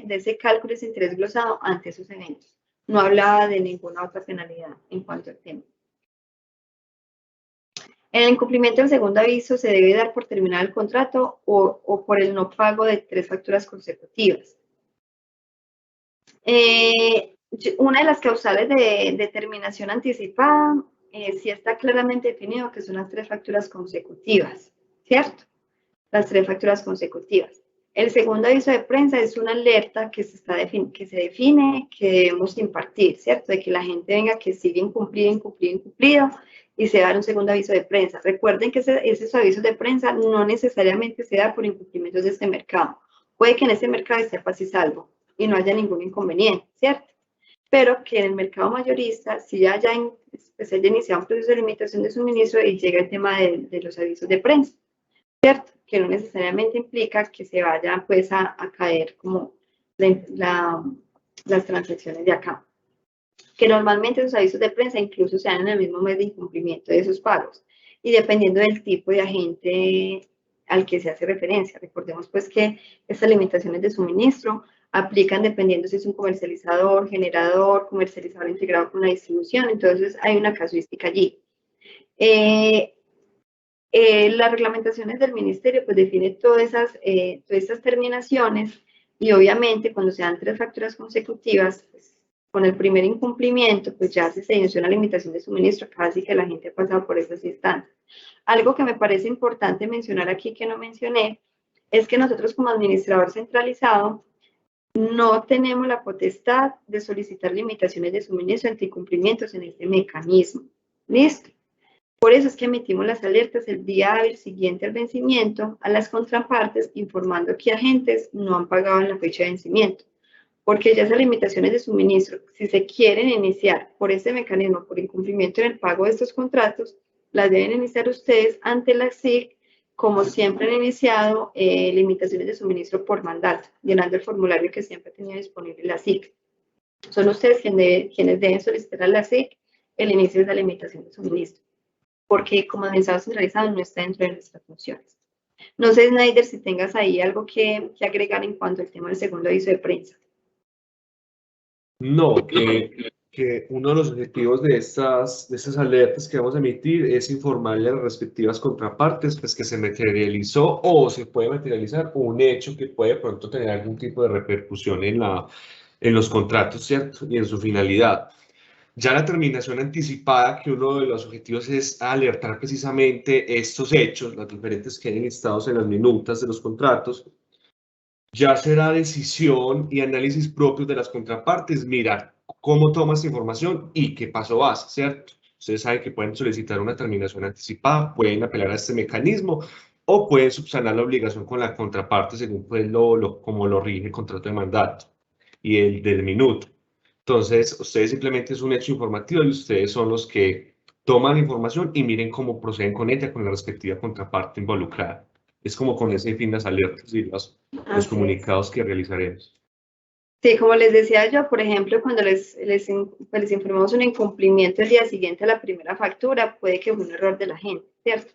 ese cálculo de ese interés glosado ante esos eventos. No hablaba de ninguna otra penalidad en cuanto al tema. El incumplimiento del segundo aviso se debe dar por terminar el contrato o por el no pago de 3 facturas consecutivas. Una de las causales de terminación anticipada sí está claramente definido que son las 3 facturas consecutivas, ¿cierto? Las 3 facturas consecutivas. El segundo aviso de prensa es una alerta que se define que debemos impartir, ¿cierto? De que la gente venga que sigue incumplido y se da un segundo aviso de prensa. Recuerden que esos avisos de prensa no necesariamente se da por incumplimientos de este mercado. Puede que en ese mercado esté paz y salvo y no haya ningún inconveniente, ¿cierto? Pero que en el mercado mayorista, si ya se haya iniciado un proceso de limitación de suministro y llega el tema de los avisos de prensa, ¿cierto? Que no necesariamente implica que se vaya pues a caer como las transacciones de acá. Que normalmente esos avisos de prensa incluso se dan en el mismo mes de incumplimiento de esos pagos y dependiendo del tipo de agente al que se hace referencia. Recordemos pues que estas limitaciones de suministro aplican dependiendo si es un comercializador, generador, comercializador integrado con una distribución, entonces hay una casuística allí. Las reglamentaciones del ministerio pues define todas estas terminaciones y obviamente cuando se dan 3 facturas consecutivas, pues, con el primer incumplimiento, pues ya se inició una limitación de suministro, casi que la gente ha pasado por esas instancias. Algo que me parece importante mencionar aquí que no mencioné, es que nosotros como administrador centralizado no tenemos la potestad de solicitar limitaciones de suministro ante incumplimientos en este mecanismo. ¿Listo? Por eso es que emitimos las alertas el día hábil siguiente al vencimiento a las contrapartes informando que agentes no han pagado en la fecha de vencimiento. Porque ya esas limitaciones de suministro, si se quieren iniciar por este mecanismo, por incumplimiento en el pago de estos contratos, las deben iniciar ustedes ante la SIC, como siempre han iniciado limitaciones de suministro por mandato, llenando el formulario que siempre ha tenido disponible la SIC. Son ustedes quienes deben solicitar a la SIC el inicio de la limitación de suministro, porque como administrador centralizado no está dentro de nuestras funciones. No sé, Snyder, si tengas ahí algo que agregar en cuanto al tema del segundo aviso de prensa. No, que uno de los objetivos de estas alertas que vamos a emitir es informarle a las respectivas contrapartes pues, que se materializó o se puede materializar un hecho que puede pronto tener algún tipo de repercusión en los contratos, ¿cierto? Y en su finalidad. Ya la terminación anticipada, que uno de los objetivos es alertar precisamente estos hechos, las diferentes que hay listados en las minutas de los contratos, ya será decisión y análisis propios de las contrapartes, mirar cómo toma esta información y qué paso hace, ¿cierto? Ustedes saben que pueden solicitar una terminación anticipada, pueden apelar a este mecanismo o pueden subsanar la obligación con la contraparte según pues, como lo rige el contrato de mandato y el del minuto. Entonces, ustedes simplemente es un hecho informativo y ustedes son los que toman la información y miren cómo proceden con ella, con la respectiva contraparte involucrada. Es como con ese fin las alertas y los comunicados que realizaremos. Sí, como les decía yo, por ejemplo, cuando les informamos un incumplimiento el día siguiente a la primera factura, puede que fue un error de la gente, ¿cierto?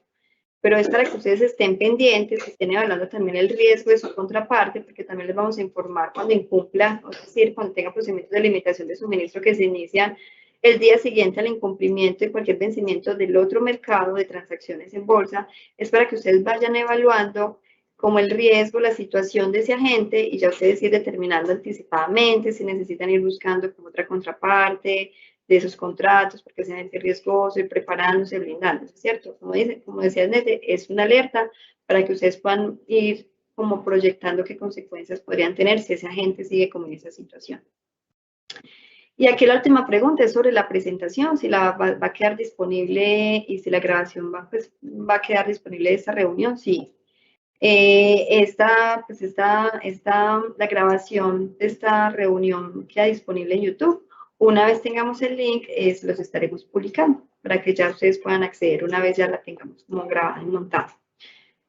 Pero es para que ustedes estén pendientes, que estén evaluando también el riesgo de su contraparte, porque también les vamos a informar cuando incumpla, es decir, cuando tenga procedimientos de limitación de suministro que se inician el día siguiente al incumplimiento de cualquier vencimiento del otro mercado de transacciones en bolsa, es para que ustedes vayan evaluando como el riesgo, la situación de ese agente y ya ustedes ir determinando anticipadamente si necesitan ir buscando como otra contraparte de esos contratos, porque es agente riesgoso, ir preparándose, blindándose, ¿cierto? Como decía Nete, es una alerta para que ustedes puedan ir como proyectando qué consecuencias podrían tener si ese agente sigue como en esa situación. Y aquí la última pregunta es sobre la presentación, si va a quedar disponible y si la grabación va a quedar disponible de esta reunión, sí. La grabación de esta reunión queda disponible en YouTube. Una vez tengamos el link, los estaremos publicando para que ya ustedes puedan acceder una vez ya la tengamos como grabada y montada.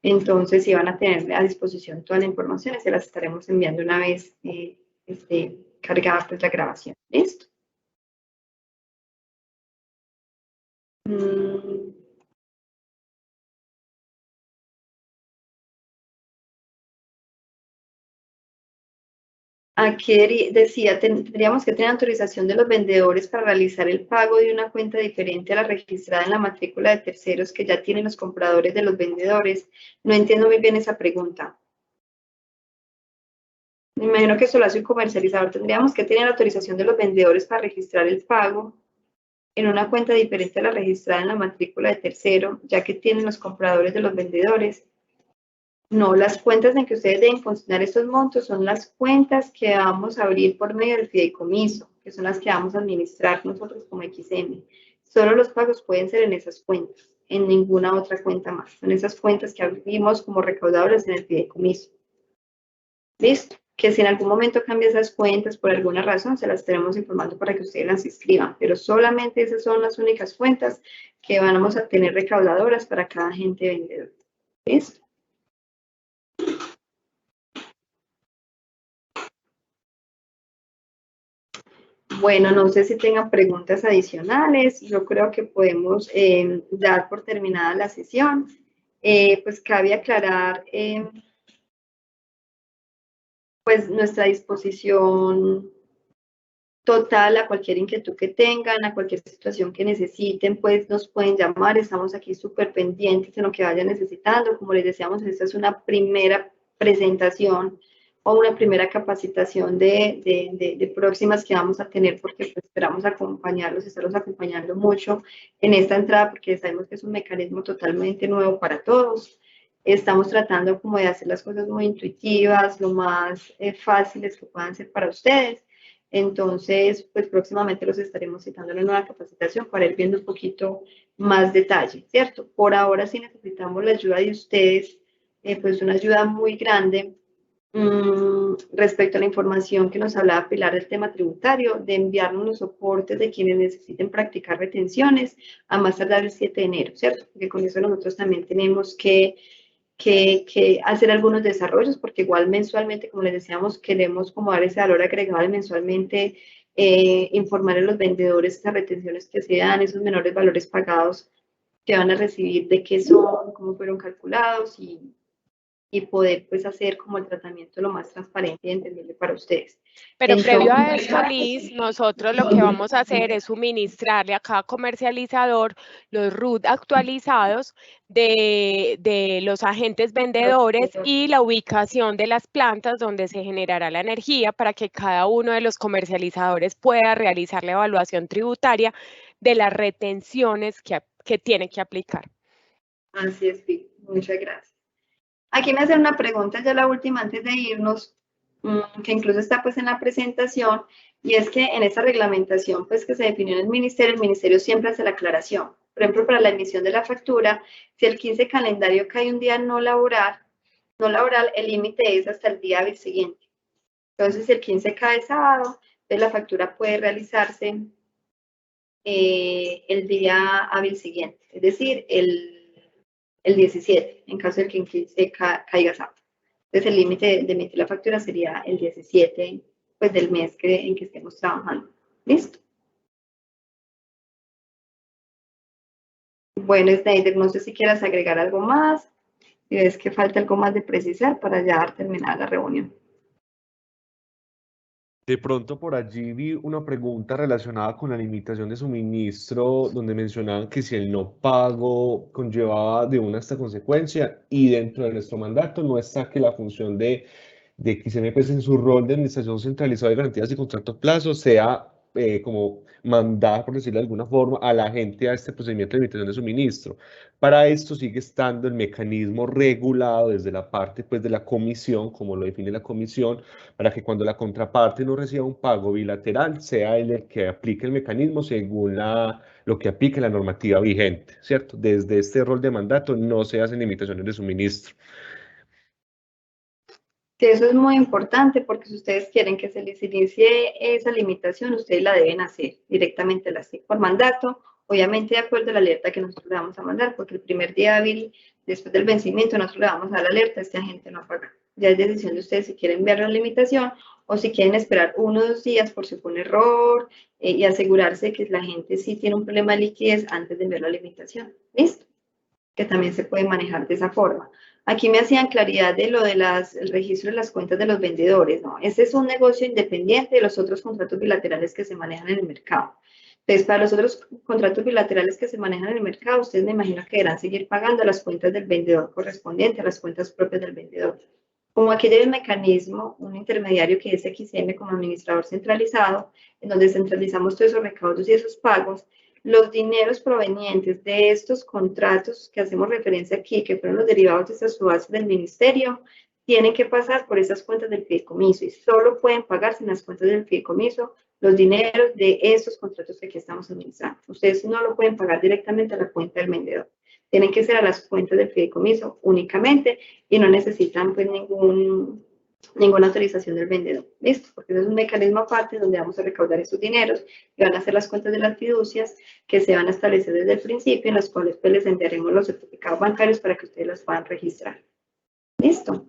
Entonces, si van a tener a disposición toda la información, se las estaremos enviando una vez cargada pues la grabación. ¿Listo? Aquí decía, tendríamos que tener autorización de los vendedores para realizar el pago de una cuenta diferente a la registrada en la matrícula de terceros que ya tienen los compradores de los vendedores. No entiendo muy bien esa pregunta. Me imagino que eso lo hace un comercializador. Tendríamos que tener autorización de los vendedores para registrar el pago en una cuenta diferente a la registrada en la matrícula de tercero, ya que tienen los compradores de los vendedores. No, las cuentas en que ustedes deben consignar estos montos son las cuentas que vamos a abrir por medio del fideicomiso, que son las que vamos a administrar nosotros como XM. Solo los pagos pueden ser en esas cuentas, en ninguna otra cuenta más. Son esas cuentas que abrimos como recaudadoras en el fideicomiso. ¿Listo? Que si en algún momento cambia esas cuentas por alguna razón, se las estaremos informando para que ustedes las inscriban, pero solamente esas son las únicas cuentas que vamos a tener recaudadoras para cada agente vendedor. ¿Listo? Bueno, no sé si tengan preguntas adicionales. Yo creo que podemos dar por terminada la sesión. Pues cabe aclarar pues nuestra disposición total a cualquier inquietud que tengan, a cualquier situación que necesiten, pues nos pueden llamar. Estamos aquí súper pendientes en lo que vayan necesitando. Como les decíamos, esta es una primera presentación o una primera capacitación de próximas que vamos a tener, porque pues, esperamos acompañarlos, estarlos acompañando mucho en esta entrada, porque sabemos que es un mecanismo totalmente nuevo para todos. Estamos tratando como de hacer las cosas muy intuitivas, lo más fáciles que puedan ser para ustedes. Entonces, pues próximamente los estaremos citando en una nueva capacitación para ir viendo un poquito más detalle, ¿cierto? Por ahora sí necesitamos la ayuda de ustedes, pues una ayuda muy grande respecto a la información que nos hablaba Pilar del tema tributario, de enviarnos los soportes de quienes necesiten practicar retenciones a más tardar el 7 de enero, ¿cierto? Porque con eso nosotros también tenemos que hacer algunos desarrollos, porque igual mensualmente, como les decíamos, queremos como dar ese valor agregado de mensualmente informar a los vendedores estas retenciones que se dan, esos menores valores pagados que van a recibir, de qué son, cómo fueron calculados y poder pues hacer como el tratamiento lo más transparente y entendible para ustedes. Pero previo a esto, Liz, nosotros lo que vamos a hacer es suministrarle a cada comercializador los RUT actualizados de los agentes vendedores y la ubicación de las plantas donde se generará la energía para que cada uno de los comercializadores pueda realizar la evaluación tributaria de las retenciones que tiene que aplicar. Así es, Pi. Muchas gracias. Aquí me hacen una pregunta, ya la última antes de irnos, que incluso está pues en la presentación, y es que en esa reglamentación pues que se definió en el ministerio siempre hace la aclaración. Por ejemplo, para la emisión de la factura, si el 15 calendario cae un día no laboral, el límite es hasta el día hábil siguiente. Entonces, si el 15 cae sábado, pues la factura puede realizarse el día hábil siguiente, es decir, el 17, en caso de que caiga sábado. Entonces el límite de emitir la factura sería el 17 pues, del mes en que estemos trabajando. ¿Listo? Bueno, Snyder, no sé si quieras agregar algo más, si ves que falta algo más de precisar para ya terminar la reunión. De pronto por allí vi una pregunta relacionada con la limitación de suministro, donde mencionaban que si el no pago conllevaba de una esta consecuencia, y dentro de nuestro mandato no está que la función de XMPs en su rol de administración centralizada de garantías y contrato a plazo sea como mandar, por decirlo de alguna forma, a la gente a este procedimiento de limitación de suministro. Para esto sigue estando el mecanismo regulado desde la parte pues, de la comisión, como lo define la comisión, para que cuando la contraparte no reciba un pago bilateral, sea él el que aplique el mecanismo según lo que aplique la normativa vigente, ¿cierto? Desde este rol de mandato no se hacen limitaciones de suministro. Sí, eso es muy importante porque si ustedes quieren que se les inicie esa limitación, ustedes la deben hacer directamente por mandato, obviamente de acuerdo a la alerta que nosotros le vamos a mandar, porque el primer día hábil, después del vencimiento, nosotros le vamos a dar la alerta, este agente no paga. Ya es decisión de ustedes si quieren ver la limitación o si quieren esperar 1 o 2 días por si fue un error y asegurarse de que la gente sí tiene un problema de liquidez antes de ver la limitación. ¿Listo? Que también se puede manejar de esa forma. Aquí me hacían claridad de lo de el registro de las cuentas de los vendedores, ¿no? Ese es un negocio independiente de los otros contratos bilaterales que se manejan en el mercado. Entonces, para los otros contratos bilaterales que se manejan en el mercado, ustedes me imagino que deberán seguir pagando las cuentas del vendedor correspondiente a las cuentas propias del vendedor. Como aquí hay un mecanismo, un intermediario que es XM como administrador centralizado, en donde centralizamos todos esos recaudos y esos pagos, los dineros provenientes de estos contratos que hacemos referencia aquí, que fueron los derivados de estas subastas del ministerio, tienen que pasar por esas cuentas del fideicomiso y solo pueden pagarse en las cuentas del fideicomiso los dineros de estos contratos que aquí estamos administrando. Ustedes no lo pueden pagar directamente a la cuenta del vendedor. Tienen que ser a las cuentas del fideicomiso únicamente y no necesitan pues ninguna autorización del vendedor. ¿Listo? Porque es un mecanismo aparte donde vamos a recaudar esos dineros y van a ser las cuentas de las fiducias que se van a establecer desde el principio, en las cuales pues les enviaremos los certificados bancarios para que ustedes las puedan registrar. ¿Listo?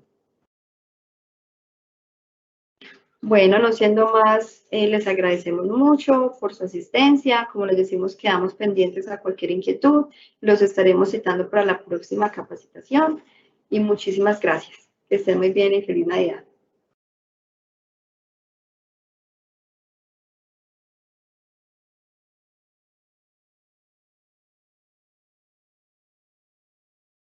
Bueno, no siendo más, les agradecemos mucho por su asistencia. Como les decimos, quedamos pendientes a cualquier inquietud. Los estaremos citando para la próxima capacitación. Y muchísimas gracias. Que estén muy bien y feliz Navidad.